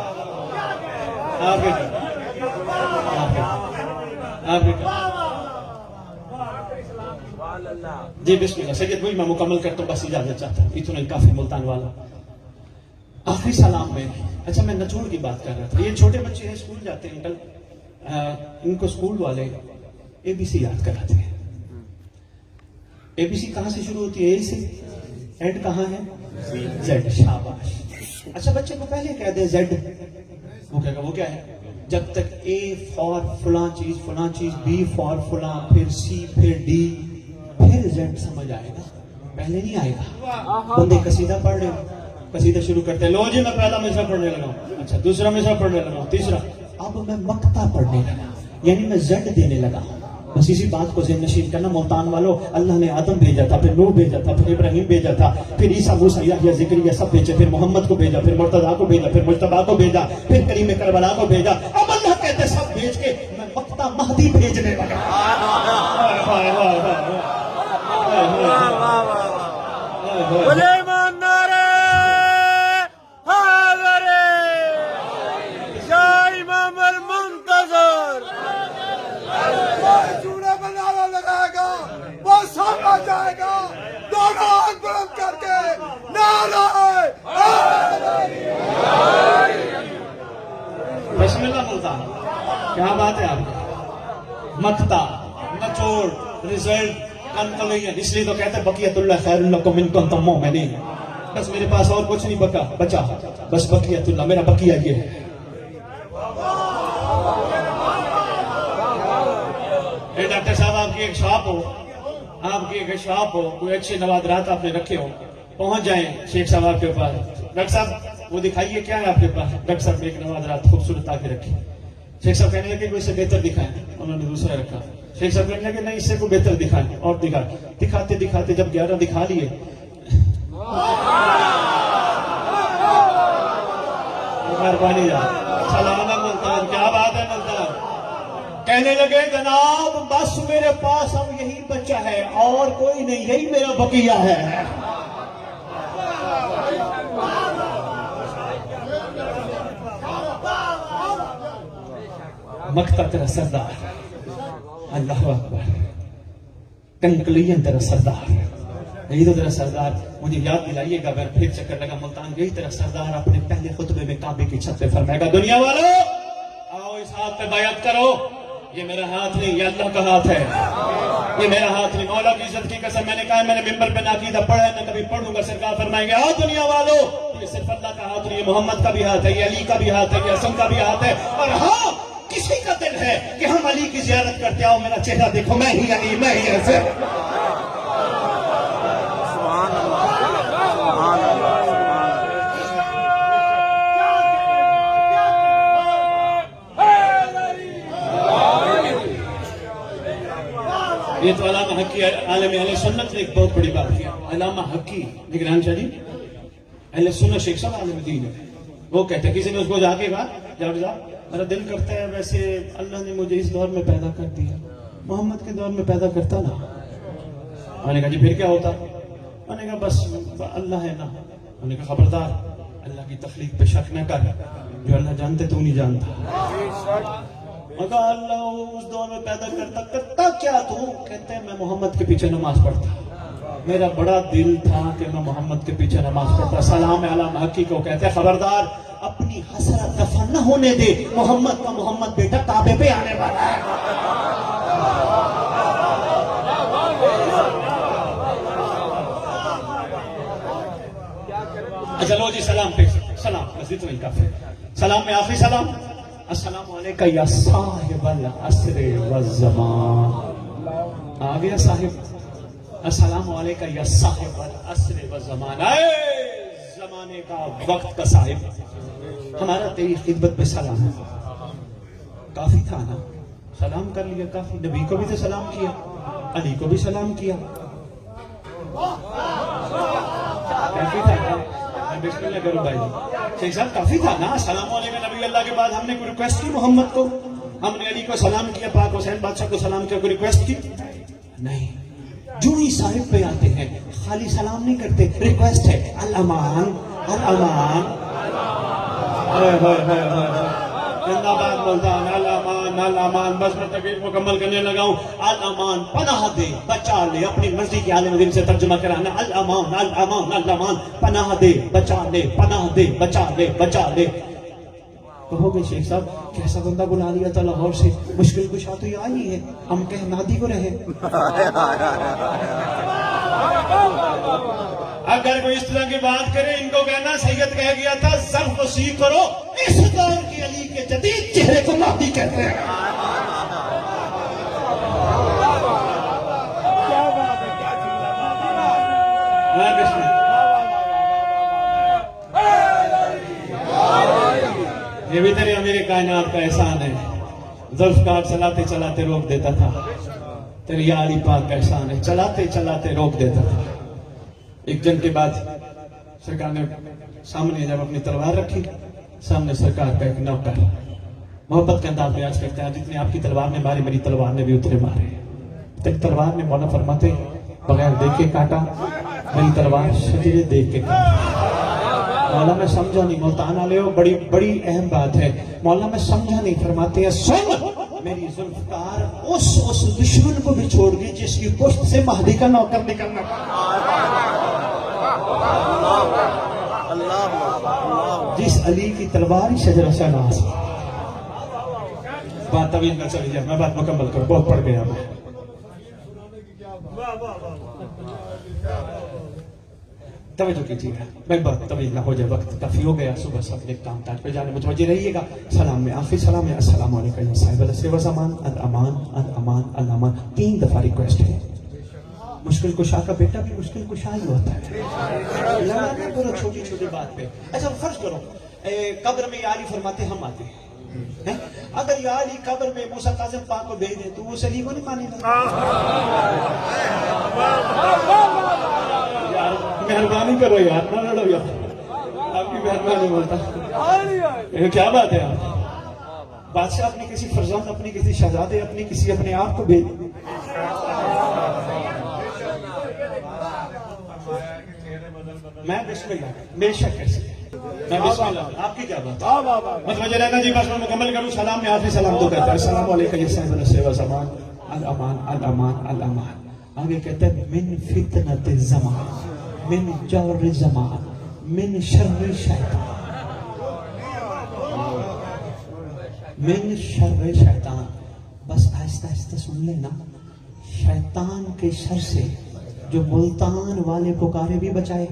آپ جی بسم اللہ. سید بھائی میں مکمل کرتا ہوں, بس اجازت چاہتا ہوں, اتنا کافی ملتان والا. آخری سلام میں, اچھا میں نچوڑ کی بات کر رہا تھا. یہ چھوٹے بچے ہیں, اسکول جاتے ہیں انکل, ان کو اسکول والے اے بی سی یاد کراتے ہیں. اے بی سی کہاں سے شروع ہوتی ہے؟ اے سے. ایڈ کہاں ہے؟ زیڈ. شاباش. اچھا بچے کو پہلے کہہ دے زیڈ, وہ کہے گا وہ کیا ہے. جب تک اے فار فلاں چیز, بی فار فلاں, پھر سی, پھر ڈی, پھر زیڈ سمجھ آئے گا, پہلے نہیں آئے گا. بندے قصیدہ پڑھ رہے ہیں, قصیدہ شروع کرتے ہیں, لو جی میں پہلا مصرع پڑھنے لگا ہوں, اچھا دوسرا مصرع پڑھنے لگا ہوں, تیسرا, اب میں مقطع پڑھنے لگا, یعنی میں زیڈ دینے لگا ہوں. بس اسی بات کو ذہن نشین کرنا. ملتان والوں, اللہ نے آدم بھیجا تھا, پھر نوح بھیجا تھا, پھر ابراہیم بھیجا تھا, پھر عیسیٰ موسیٰ یحییٰ زکریا سب بھیجے, پھر محمد کو بھیجا, پھر مرتضیٰ کو بھیجا, پھر مجتبیٰ کو بھیجا, پھر کریم کربلا کو بھیجا. اب اللہ کہتے سب بھیج کے میں مقطع مہدی بھیجنے لگا. سلیمان نعرہ کیا بات ہے آپ کی؟ مقتا، نچوڑ، رزلٹ، کنکلیجن، اس لیے تو کہتے ہیں بقیت اللہ خیر لکم ان کنتم مؤمنین. بس میرے پاس اور کچھ نہیں بچا، بس بقیت اللہ، میرا بقیہ یہ ہے. ڈاکٹر صاحب آپ کی ایک شاپ ہو، کوئی اچھے نوادرات آپ نے رکھے ہو، پہنچ جائیں شیخ صاحب آپ کے پاس. ڈاکٹر صاحب وہ دکھائیے کیا ہے آپ کے پاس. ڈاکٹر صاحب نے ایک نوادرات خوبصورت آ کے رکھی. شیخ صاحب کہنے لگے کوئی سے بہتر دکھائیں. انہوں نے دوسرا رکھا. شیخ صاحب کہنے لگے نہیں اس سے کوئی بہتر دکھائیں، اور دکھاتے جب 11 دکھا لیے، مہربانی سلامت ملتان، کیا بات ہے ملتان. کہنے لگے جناب بس میرے پاس اب یہی بچہ ہے اور کوئی نہیں، یہی میرا بقیہ ہے. مقتا تیرا سردار، اللہ اکبر، کنکلیجن تیرا سردار، یہی تو تیرا سردار. مجھے یاد دلائیے گا اگر پھر چکر لگا ملتان، یہی تیرا سردار اپنے پہلے خطبے میں کعبے کی چھت پہ فرمائے گا دنیا والو آؤ اس ہاتھ پہ بیعت کرو. یہ میرا ہاتھ نہیں، یہ اللہ کا ہاتھ ہے، یہ میرا ہاتھ نہیں. مولا کی عزت کی قسم میں نے کہا میں نے ممبر پہ نہ پڑھا ہے نہ کبھی پڑھوں گا. سرکار فرمائیں گے آؤ دنیا والو، یہ صرف اللہ کا ہاتھ نہیں، یہ محمد کا بھی ہاتھ ہے، یہ علی کا بھی ہاتھ ہے، یہ حسن کا بھی ہاتھ ہے. اور ہاں کسی کا دل ہے کہ ہم علی کی زیارت کرتے آؤ، میرا چہرہ دیکھو، میں ہی علی، میں ہی حسن. سبحان اللہ، سبحان اللہ. یہ تو علامہ حقی عالم اہل سنت نے ایک بہت بڑی بات کیا. علامہ حقی نگران شاہ جی اہل سنت شیخ صاحب عالم دین ہے. وہ کہتے ہیں کسی نے اس کو جا کے کہا جاؤ میرا دل کرتا ہے ویسے اللہ نے مجھے اس دور میں پیدا کر دیا، محمد کے دور میں پیدا کرتا نا. میں نے کہا جی پھر کیا ہوتا؟ میں نے کہا بس اللہ ہے نا. میں نے کہا خبردار اللہ کی تخلیق پہ شک نہ کر، جو اللہ جانتے تو نہیں جانتا. مگر اللہ اس دور میں پیدا کرتا کیا تو؟ کہتے ہیں میں محمد کے پیچھے نماز پڑھتا، میرا بڑا دل تھا کہ میں محمد کے پیچھے نماز پڑھتا. سلام علامہ حقی کو کہتے ہیں خبردار اپنی حسرت دفن نہ ہونے دے، محمد کا محمد بیٹا کعبے پہ آنے والا ہے. چلو جی سلام پہ سلام، بس اتنا ہی کافی. سلام میں آخری سلام، السلام علیکہ یا صاحب العصر والزمان. آ گیا صاحب، السلام علیکہ یا صاحب العصر والزمان، اے زمانے کا وقت کا صاحب، ہمارا تیری خدمت پہ سلام ہے. کافی تھا نا، سلام کر لیا کافی. نبی کو بھی تو سلام کیا، علی کو بھی سلام کیا، کافی تھا نا. بسم اللہ کرو بھائی شیخ صاحب، کافی تھا نا. سلام علیکم نبی اللہ کے بعد ہم نے کوئی ریکویسٹ کی محمد کو؟ ہم نے علی کو سلام کیا، پاک حسین بادشاہ کو سلام کیا، کوئی ریکویسٹ کی؟ نہیں. جو ہی صاحب پہ آتے ہیں خالی سلام نہیں کرتے، ریکویسٹ ہے الامان الامان. زندہ باد ملتان، الامان الامان. بس میں تقریر مکمل کرنے لگا ہوں. الامان پناہ دے بچا لے، اپنی مرضی کے عالم دین سے ترجمہ کرانا. الامان الامان الامان، پناہ دے بچا لے، پناہ دے بچا لے، بچا لے. کہو گے شیخ صاحب کیسا بندہ بلا لیا تھا لاہور سے، مشکل کشا تو یہ آئی ہے، ہم کہ نادی کو رہے. اگر کوئی اس طرح کی بات کرے ان کو کہنا سید کہہ گیا تھا ظرف وسیع کرو، اس دور کی علی کے جدید چہرے کو مہدی کہتے ہیں. یہ بھی تیرے امیر کائنات کا احسان ہے، ذوالفقار چلاتے چلاتے روک دیتا تھا. تیری یا علی پاک کا احسان ہے، چلاتے چلاتے روک دیتا تھا. ایک جنگ کے بعد سرکار نے سامنے جب اپنی تلوار رکھی، سامنے سرکار کا ایک نوکر محبت کے انداز میں عرض کرتا ہے جتنے آپ کی تلوار نے مارے میری تلوار نے بھی اتنے مارے. تیری تلوار نے مولا فرماتے بغیر دیکھ کے کاٹا، میری تلوار شجرے دیکھ کے کاٹا. مولا میں سمجھا نہیں، ملتان والے ہو بڑی بڑی اہم بات ہے. مولا میں سمجھا نہیں، فرماتے ہیں سن میری ذوالفقار اس دشمن کو بھی چھوڑ گئی جس کی پشت سے مہدی کا نوکر نکلنا. جس علی کی تلوار شجرہ سے ناز بات طویل نہ چلی جائے, میں بات مکمل کروں, بہت پڑھ گیا میں. توجہ کیجیے گا, میں بات طویل نہ ہو جائے, وقت کافی ہو گیا, صبح سب نے کام کاج پہ جانے, متوجہ رہیے گا. سلام میں آخری سلام ہے, السلام علیکم یا صاحب العصر والزمان, الامان الامان الامان. 3 دفعہ ریکویسٹ ہے. مشکل کشا کا بیٹا بھی مشکل کشا ہی ہوتا ہے, لگانا کرو چھوٹی چھوٹی بات پہ. اچھا فرض کرو قبر میں یا علی فرماتے ہم آتے ہیں, اگر یا علی قبر میں موسیٰ کاظم پاک کو بھیج دیں تو وہ علی کو نہیں مانے گا. یار مہربانی کرو یار, نہ لڑو یار, آپ کی مہربانی بولتا. کیا بات ہے آپ, بادشاہ اپنی کسی فرزند, اپنی کسی شہزادے, اپنی کسی اپنے آپ کو بھیج. میں بسم اللہ, بے شک کیسے میں بسم اللہ, آپ کی کیا بات ہے, متوجہ رہنا جی. بس میں مکمل کروں, سلام میں آخری سلام تو کہتا ہے, السلام علیکم یا صاحب العصر والزمان, الامان الامان الامان. آگے کہتا ہے من فتنۃ الزمان, من جور الزمان, من شر شیطان, من شر شیطان. بس آہستہ آہستہ سن لینا, شیطان کے شر سے جو ملتان والے پکارے بھی بچائے,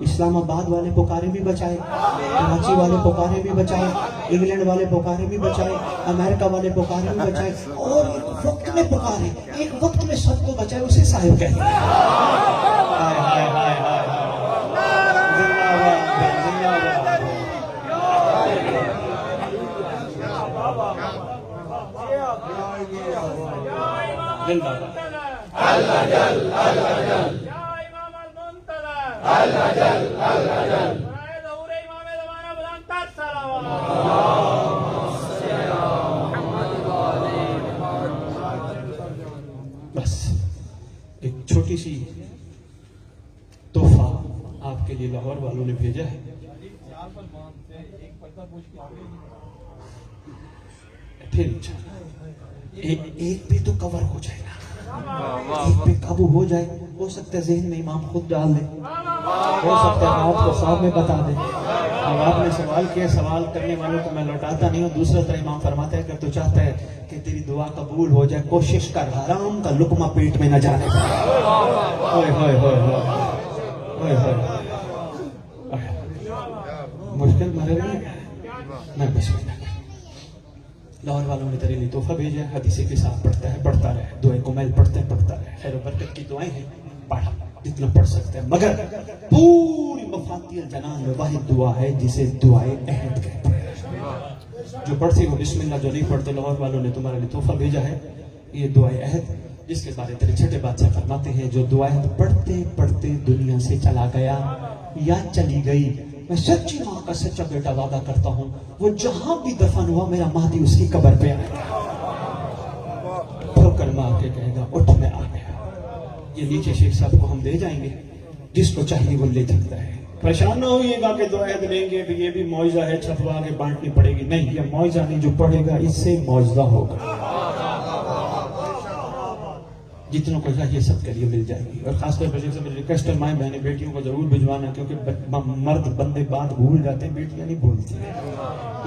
اسلام آباد والے پکارے بھی بچائے, کراچی والے پکارے بھی بچائے, انگلینڈ والے پکارے بھی بچائے, امریکہ والے پکارے بھی بچائے, اور ایک وقت میں پکارے, ایک وقت میں سب کو بچائے, اسے صاحب کہتے ہیں. ہائے ہائے ہائے ہائے, زندہ باد زندہ باد زندہ باد. اللہ جل اللہ جل یا امام المنتظر اللہ جل اللہ جل اے ظہور امام زمانہ بلند تر صلوات. بس ایک چھوٹی سی تحفہ آپ کے لیے لاہور والوں نے بھیجا ہے. پھر ایک بھی تو کور ہو جائے گا, ایک پہ قابو ہو جائے. ہو سکتا ہے ذہن میں امام خود ڈال دے, ہو سکتا ہے آپ کو خواب میں بتا دے. اب آپ نے سوال کیا, سوال کرنے والوں کو میں لوٹاتا نہیں ہوں. دوسرا طرح امام فرماتا ہے کہ تو چاہتا ہے کہ تیری دعا قبول ہو جائے, کوشش کر حرام کا لقمہ پیٹ میں نہ جانے کا. ہوئے ہوئے ہوئے ہوئے ہوئے, مشکل مرے نہیں میں بسم اللہ. لاہور والوں نے تیرے لیے تحفہ بھیجا ہے, حدیث کے ساتھ پڑھتا ہے, پڑھتا رہے, دعائیں کو میل پڑھتے ہیں, پڑھتا رہے. خیر و برکت کی دعائیں ہیں, پڑھا جتنا پڑھ سکتے ہیں, مگر پوری مفاتیح الجنان میں واحد دعا ہے جسے دعائے عہد کہتے ہیں. جو پڑھتے ہو بسم اللہ, جو نہیں پڑھتے, لاہور والوں نے تمہارے لیے تحفہ بھیجا ہے, یہ دعائے عہد, جس کے بارے تیرے چھٹے بادشاہ فرماتے ہیں جو دعائیں پڑھتے پڑھتے دنیا سے چلا گیا یا چلی گئی, میں سچی ماں کا سچا بیٹا وعدہ کرتا ہوں, وہ جہاں بھی دفن ہوا میرا مہدی اس کی قبر پہ آئے گا, ٹھوکر مار کے کہے گا اٹھ میں آ گیا. یہ نیچے شیخ صاحب کو ہم دے جائیں گے, جس کو چاہیے وہ لے سکتا ہے. پریشان نہ ہوئیے گا کہ دعائیں لیں گے بھی یہ بھی معجزہ ہے, چھپوا کے بانٹنی پڑے گی. نہیں, یہ معجزہ نہیں, جو پڑھے گا اس سے معجزہ ہوگا. جتنوں کو چاہیے سب کے لیے مل جائے گی. اور خاص طور پر سے میری ریکویسٹ ہے, مائیں بہنیں بیٹیوں کو ضرور بھجوانا, کیونکہ مرد بندے بات بھول جاتے ہیں, بیٹیاں نہیں بھولتی.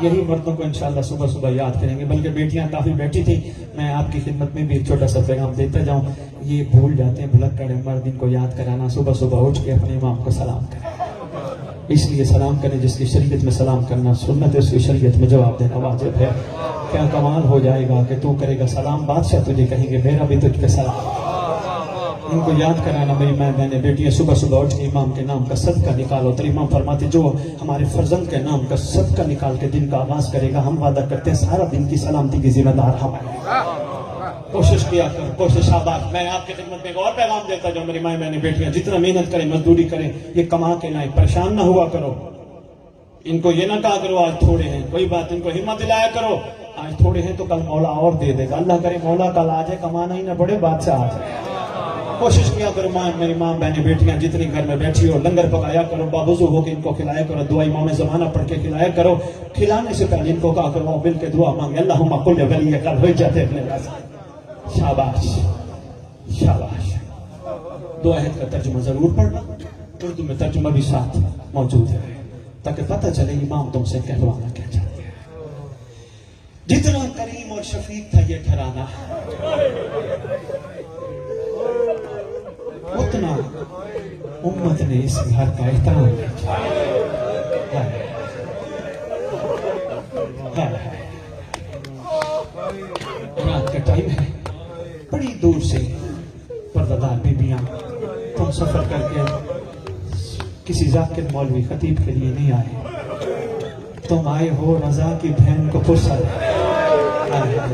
یہی مردوں کو انشاءاللہ صبح صبح یاد کریں گے, بلکہ بیٹیاں کافی بیٹھی تھی. میں آپ کی خدمت میں بھی ایک چھوٹا سا پیغام دیتا جاؤں, یہ بھول جاتے ہیں بھلکڑ مرد, ان کو یاد کرانا, صبح صبح اٹھ کے اپنے امام کو سلام کریں. اس لیے سلام کریں جس کی شریعت میں سلام کرنا سنت ہے, اس کی شریعت میں جواب دینا واجب ہے. کیا کمال ہو جائے گا کہ تو کرے گا سلام, بادشاہ تجھے کہیں گے میرا بھی تجھ پہ سلام. ان کو یاد کرانا میری ماں بہنیں بیٹیاں, صبح صبح اٹھ کے امام کے نام کا صدقہ نکالو. تو امام فرماتے جو ہمارے فرزند کے نام کا صدقہ نکال کے دن کا آغاز کرے گا, ہم وعدہ کرتے ہیں سارا دن کی سلامتی کی ذمہ دار ہم ہیں. کوشش کیا کر, کوشش آباد. میں آپ کی خدمت میں ایک اور پیغام دیتا جو میری ماں بہنیں بیٹیاں جتنا محنت کریں, مزدوری کریں, یہ کما کے لائیں, پریشان نہ ہوا کرو. ان کو یہ نہ کہا کرو آج تھوڑے ہیں, کوئی بات, ان کو ہمت دلایا کرو آج تھوڑے ہیں تو کل مولا اور دے دے گا. اللہ کرے مولا کل آ جائے, کمانا ہی نہ پڑے, بادشاہ آ جائے. کوشش کیا کرو میری ماں بہنیں بیٹیاں جتنی گھر میں بیٹھی ہو, لنگر پکایا کرو, باوضو ہو کے ان کو کھلایا کرو, دعا امام زمانہ پڑھ کے کھلایا کرو. کھلانے سے پہلے ان کو کہا کرو مل کے دعا مانگے, اللہم قل ولی کل ہو جاتے اپنے پاس. شاباش شاباش. دعا عہد کا ترجمہ ضرور پڑھنا, اردو میں ترجمہ بھی ساتھ موجود ہے تاکہ پتہ چلے امام تم سے کہلوانا کیا چاہتے ہیں. جتنا کریم و اور شفیق تھا یہ گھرانہ، اتنا امت نے اس گھر کا احترام نہیں کیا۔ رات کا ٹائم ہے، بڑی دور سے پردہ بیبیاں، تم سفر کر کے کسی ذاکر مولوی خطیب کے لیے نہیں آئے، تم آئے ہو رضا کی بہن کو پرسد،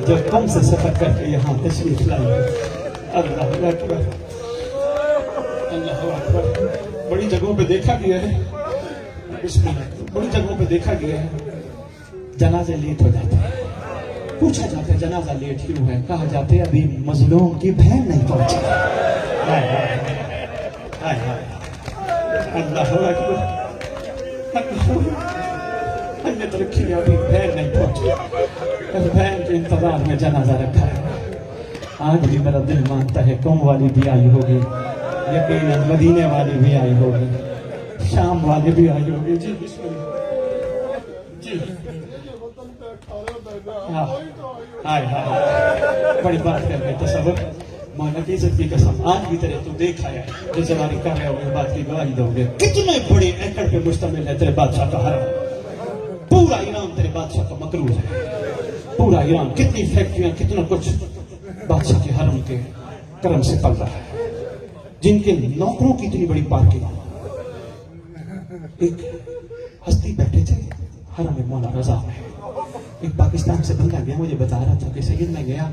جو تم سے سفر کر کے یہاں تشریف لائی۔ اللہ اکبر، اللہ اکبر۔ بڑی جگہوں پہ دیکھا گیا ہے، بسم اللہ، بڑی جگہوں پہ دیکھا گیا ہے جنازے لیٹ ہو جاتے ہیں، پوچھا جاتا ہے جنازہ لیٹ کیوں ہے، کہا جاتے ابھی مظلوم کی بہن نہیں پہنچی۔ ہائے ہائے ہائے، اللہ اکبر، اللہ ترقی ہے، ابھی بہن نہیں پہنچی، اس بہن کے انتظار میں جنازہ رکھا ہے۔ آج بھی میرا دل مانتا ہے قوم والی بھی آئی ہوگی، یقیناً مدینے والی بھی آئی ہوگی، شام والی بھی آئی ہوگی۔ جی بسم اللہ، جی ہائے ہائے، بڑی بات کر رہے تصور، مولا کی عزت کی قسم، آج بھی تیرے تو دیکھا ہے جو زبانی کر رہے ہو اس بات کی گواہی دو گے، کتنے بڑے ایکڑ پہ مشتمل ہے تیرے بادشاہ کا حرم، پورا ایران تیرے بادشاہ کا مقروض ہے، پورا ایران، کتنی فیکٹریاں، کتنا کچھ بادشاہ کے حرم کے کرم سے پل رہا ہے، جن کے نوکروں کی اتنی بڑی پارکنگ۔ ایک ہستی بیٹھے تھے حرم مولا رضا میں، ایک پاکستان سے بندہ گیا، مجھے بتا رہا تھا کہ سید میں گیا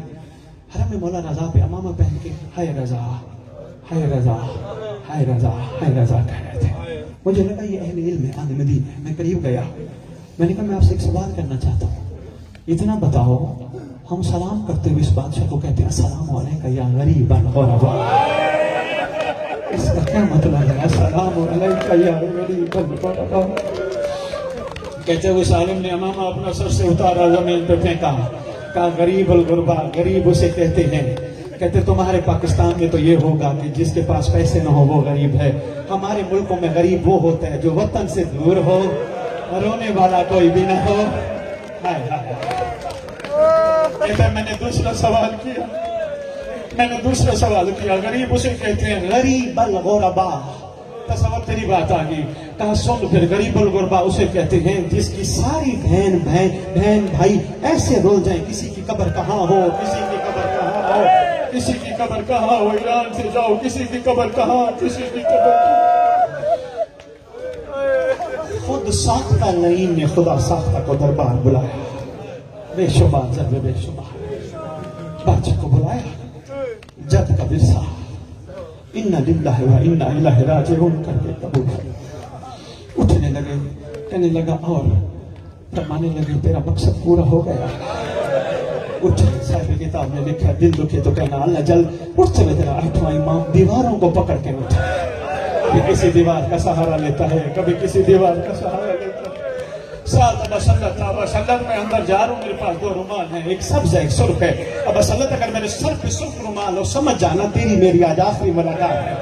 حرم مولا رضا پہ امامہ پہن کے ہائے رضا ہائے رضا ہائے رضا ہائے رضا کہہ رہے تھے۔ مجھے لگا یہ اہل علم ہے، اہل مدینہ ہے، میں قریب گیا، میں نے کہا میں آپ سے ایک سوال کرنا چاہتا ہوں، اتنا بتاؤ ہم سلام کرتے ہوئے اس بادشاہ کو کہتے ہیں السلام علیکم یا غریبا غربا، اس کا کیا مطلب ہے السلام علیکم یا غریبا غربا؟ کہتے ہوئے عالم نے امامہ اپنا سر سے اتارا، زمین پہ پھینکا، کہا غریب الغربا، غریب اسے کہتے ہیں، کہتے تمہارے پاکستان میں تو یہ ہوگا کہ جس کے پاس پیسے نہ ہو وہ غریب ہے، ہمارے ملکوں میں غریب وہ ہوتا ہے جو وطن سے دور ہو، رونے والا کوئی بھی نہ ہو۔ ہائے ہائے، کہتے میں نے دوسرا سوال کیا، میں نے دوسرا سوال کیا، غریب اسے کہتے ہیں غریب الغربا، تصور تیری بات آ گئی، کہا سن پھر غریب الغربا اسے کہتے ہیں جس کی ساری بہن بھائی ایسے رول جائیں، کسی کی قبر کہاں ہو، کسی کی قبر کہاں ہو، کسی کی قبر کہاں ہو، ایران سے جاؤ کسی کی قبر کہاں، کسی کی قبر کہاں۔ خود ساختہ نعیم نے خدا ساختہ کو دربار بلایا، بے شمار ضرب بے شمار، بادشاہ کو بلایا، جد کا ورثہ اِنَّ لِلَّهِ وَإِنَّ إِلَيْهِ رَاجِعُونَ کر کے قبول کر، اٹھنے لگے، کہنے لگا اور فرمانے لگے تیرا مقصد پورا ہو گیا۔ اٹھ، صاحب کتاب نے لکھا دل دکھے تو کہنا اللہ جل، اٹھ چلے تیرا 8واں امام دیواروں کو پکڑ کے اٹھا، کبھی کسی دیوار کا سہارا لیتا ہے، کبھی کسی دیوار کا سہارا لیتا ہے۔ ساتھ ابا سلط، ابا سلط میں اندر جا رہا ہوں، میرے پاس 2 رومال ہیں، ایک سبز ہے ایک سرخ ہے، ابا سلط اگر میرے سر پہ سرخ رومال ہو سمجھ جانا تیری میری آج آخری ملاقات ہے۔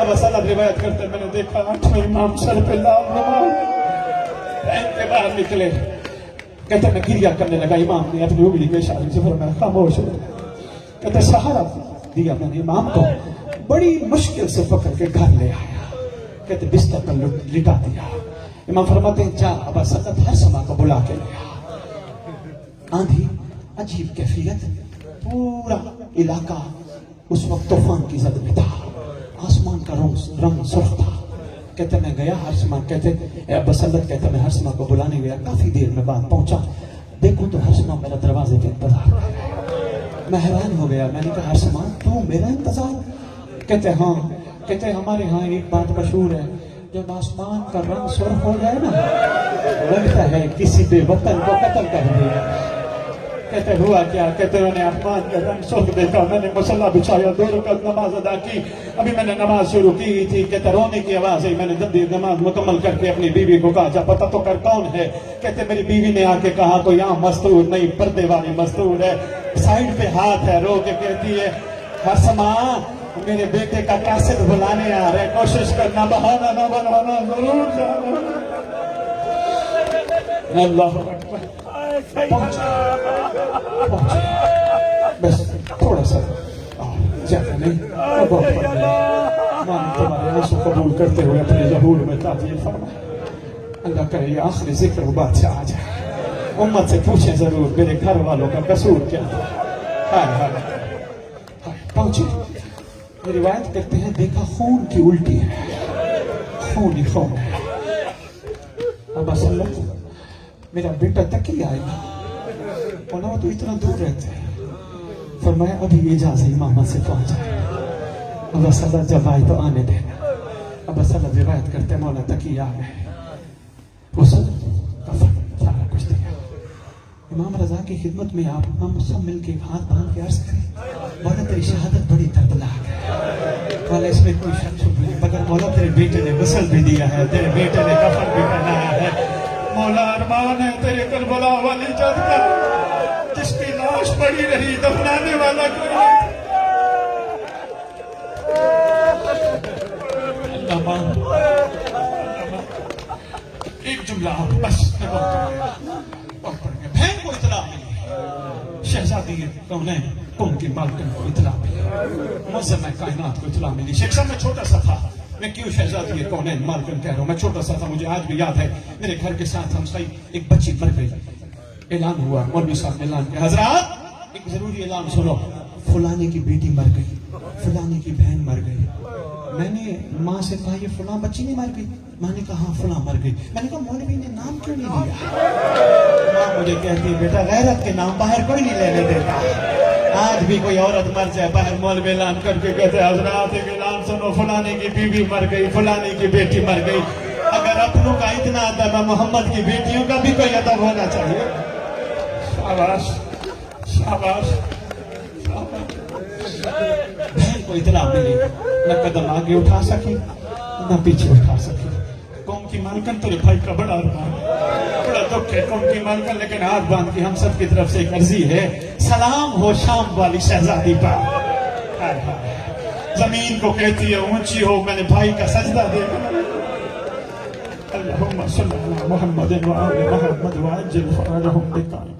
ابا سلط روایت کرتے میں نے دیکھا 8واں امام سر پہ لال رومال پہن کے باہر نکلے، کہتے میں گریہ کرنے لگا، امام نے اپنی انگلی کے اشارے سے فرمایا خاموش ہو، کہتے سہارا دیا میں نے امام کو، بڑی مشکل سے پکڑ کے گھر لے آیا، کہتے بستر پر لٹا دیا، امام فرماتے ہیں جا ابا سلط ہر سما کو بلا کے لیا۔ آندھی، عجیب کیفیت، پورا علاقہ اس وقت طوفان کی زد میں تھا، آسمان کا رنگ سرخ تھا، کہتے میں گیا ہر سما، کہتے اے ابا سلط، کہتے میں ہر سما کو بلانے گیا، کافی دیر میں بعد پہنچا، دیکھو تو ہر سما میرا دروازے پہ انتظار کر رہا ہے، میں حیران ہو گیا، میں نے کہا ہر سما تو میرا انتظار؟ کہتے ہاں، کہتے ہمارے ہاں ایک بات مشہور ہے، جب آسمان کا رنگ سرخ ہو جائے نا لگتا ہے کسی بے وطن کو قتل کر دیا۔ کہتے ہوا کیا؟ کہتے میں نے آسمان کا رنگ سرخ دیکھا، میں نے مصلی بچھایا، 2 رکعت نماز ادا کی، ابھی میں نے نماز شروع کی تھی، کہتے رونے کی آواز آئی، میں نے جلدی نماز مکمل کر کے اپنی بیوی کو کہا جا پتہ تو کر کون ہے؟ کہتے میری بیوی نے آ کے کہا کوئی عام مستور نہیں، پردے والی مستور ہے، سائڈ پہ ہاتھ ہے، رو کے کہتی ہے ہر سما میرے بیٹے کا کیسٹ بلانے آ رہے، کوشش کرنا بہانہ نہ بنانا، ضرور جانا۔ اللہ اکبر، پہنچے بس تھوڑا سا زیادہ نہیں بہت مان تمہارے آنسو قبول کرتے ہوئے اپنے ظہور میں تعبیر فرمائے اللہ کرے یہ آخری ذکر و بات سے آ جائے امت سے پوچھیں ضرور میرے گھر والوں کا قصور کیا تھا ہائے ہائے پہنچے روایت کرتے ہیں دیکھا خون کی الٹی ہے خون ہی خون ہے اب اصل میرا بیٹا تک ہی آئے گا مولا تو اتنا دور رہتے ہیں فرمایا ابھی اجازت امامت سے پہنچا اب اصل جب آئے تو آنے دینا اب اصل روایت کرتے ہیں مولا تک ہی آ گئے غسل کفن سارا کچھ دیا امام رضا کی خدمت میں آپ ہم سب مل کے ہاتھ باندھ کے عرض کریں مولا تیری شہادت بڑی دردناک ہے مولا اس میں کوئی شک نہیں مگر مولا تیرے بیٹے نے غسل بھی دیا ہے تیرے بیٹے نے کفن بھی پہنایا ہے مولا ارمان ہے تیرے کربلا والی جد کا جس کی لاش پڑی رہی دفنانے والا کوئی اللہ مان ایک جملہ بس بہن کو اطلاع ملی شہزادی کونین کم کی مالکن کو اطلاع ملی معظم کائنات کو اطلاع ملی شیخ صاحب میں چھوٹا سا تھا میں کیوں شہزادی کونین مالکن کہہ رہا ہوں میں چھوٹا سا تھا مجھے آج بھی یاد ہے میرے گھر کے ساتھ ہم سائی ایک بچی مر گئی اعلان ہوا مولوی صاحب نے اعلان کیا حضرات ایک ضروری اعلان سنو فلانے کی بیٹی مر گئی فلانے کی بہن مر گئی میں نے ماں سے کہا یہ فلاں بچی نہیں مر گئی ماں نے کہا ہاں فلاں مر گئی میں نے کہا مولوی نے نام کیوں نہیں دیا ماں مجھے کہتی بیٹا غیرت کے نام باہر کوئی نہیں لینے دیتا آج بھی کوئی عورت مر جائے باہر مولوی اعلان کر کے کہتے حضرات ایک اعلان سنو فلانے کی بیوی مر گئی فلانے کی بیٹی مر گئی اگر اپنوں کا اتنا ادب ہے محمد کی بیٹیوں کا بھی کوئی ادب ہونا چاہیے شاباش شاباش بہن کو اطلاع ملی نہ قدم آگے اٹھا سکی نہ پیچھے اٹھا سکی قوم کی مالکن تیرے بھائی کا بڑا ارمان بڑا دکھ ہے قوم کی مالکن لیکن ہاتھ باندھ کے ہم سب کی طرف سے ایک عرضی ہے سلام ہو شام والی شہزادی پر زمین کو کہتی ہے اونچی ہو میں نے بھائی کا سجدہ دیکھا اللہم صلی اللہ محمد وآل محمد وعجل فرجہم بکائم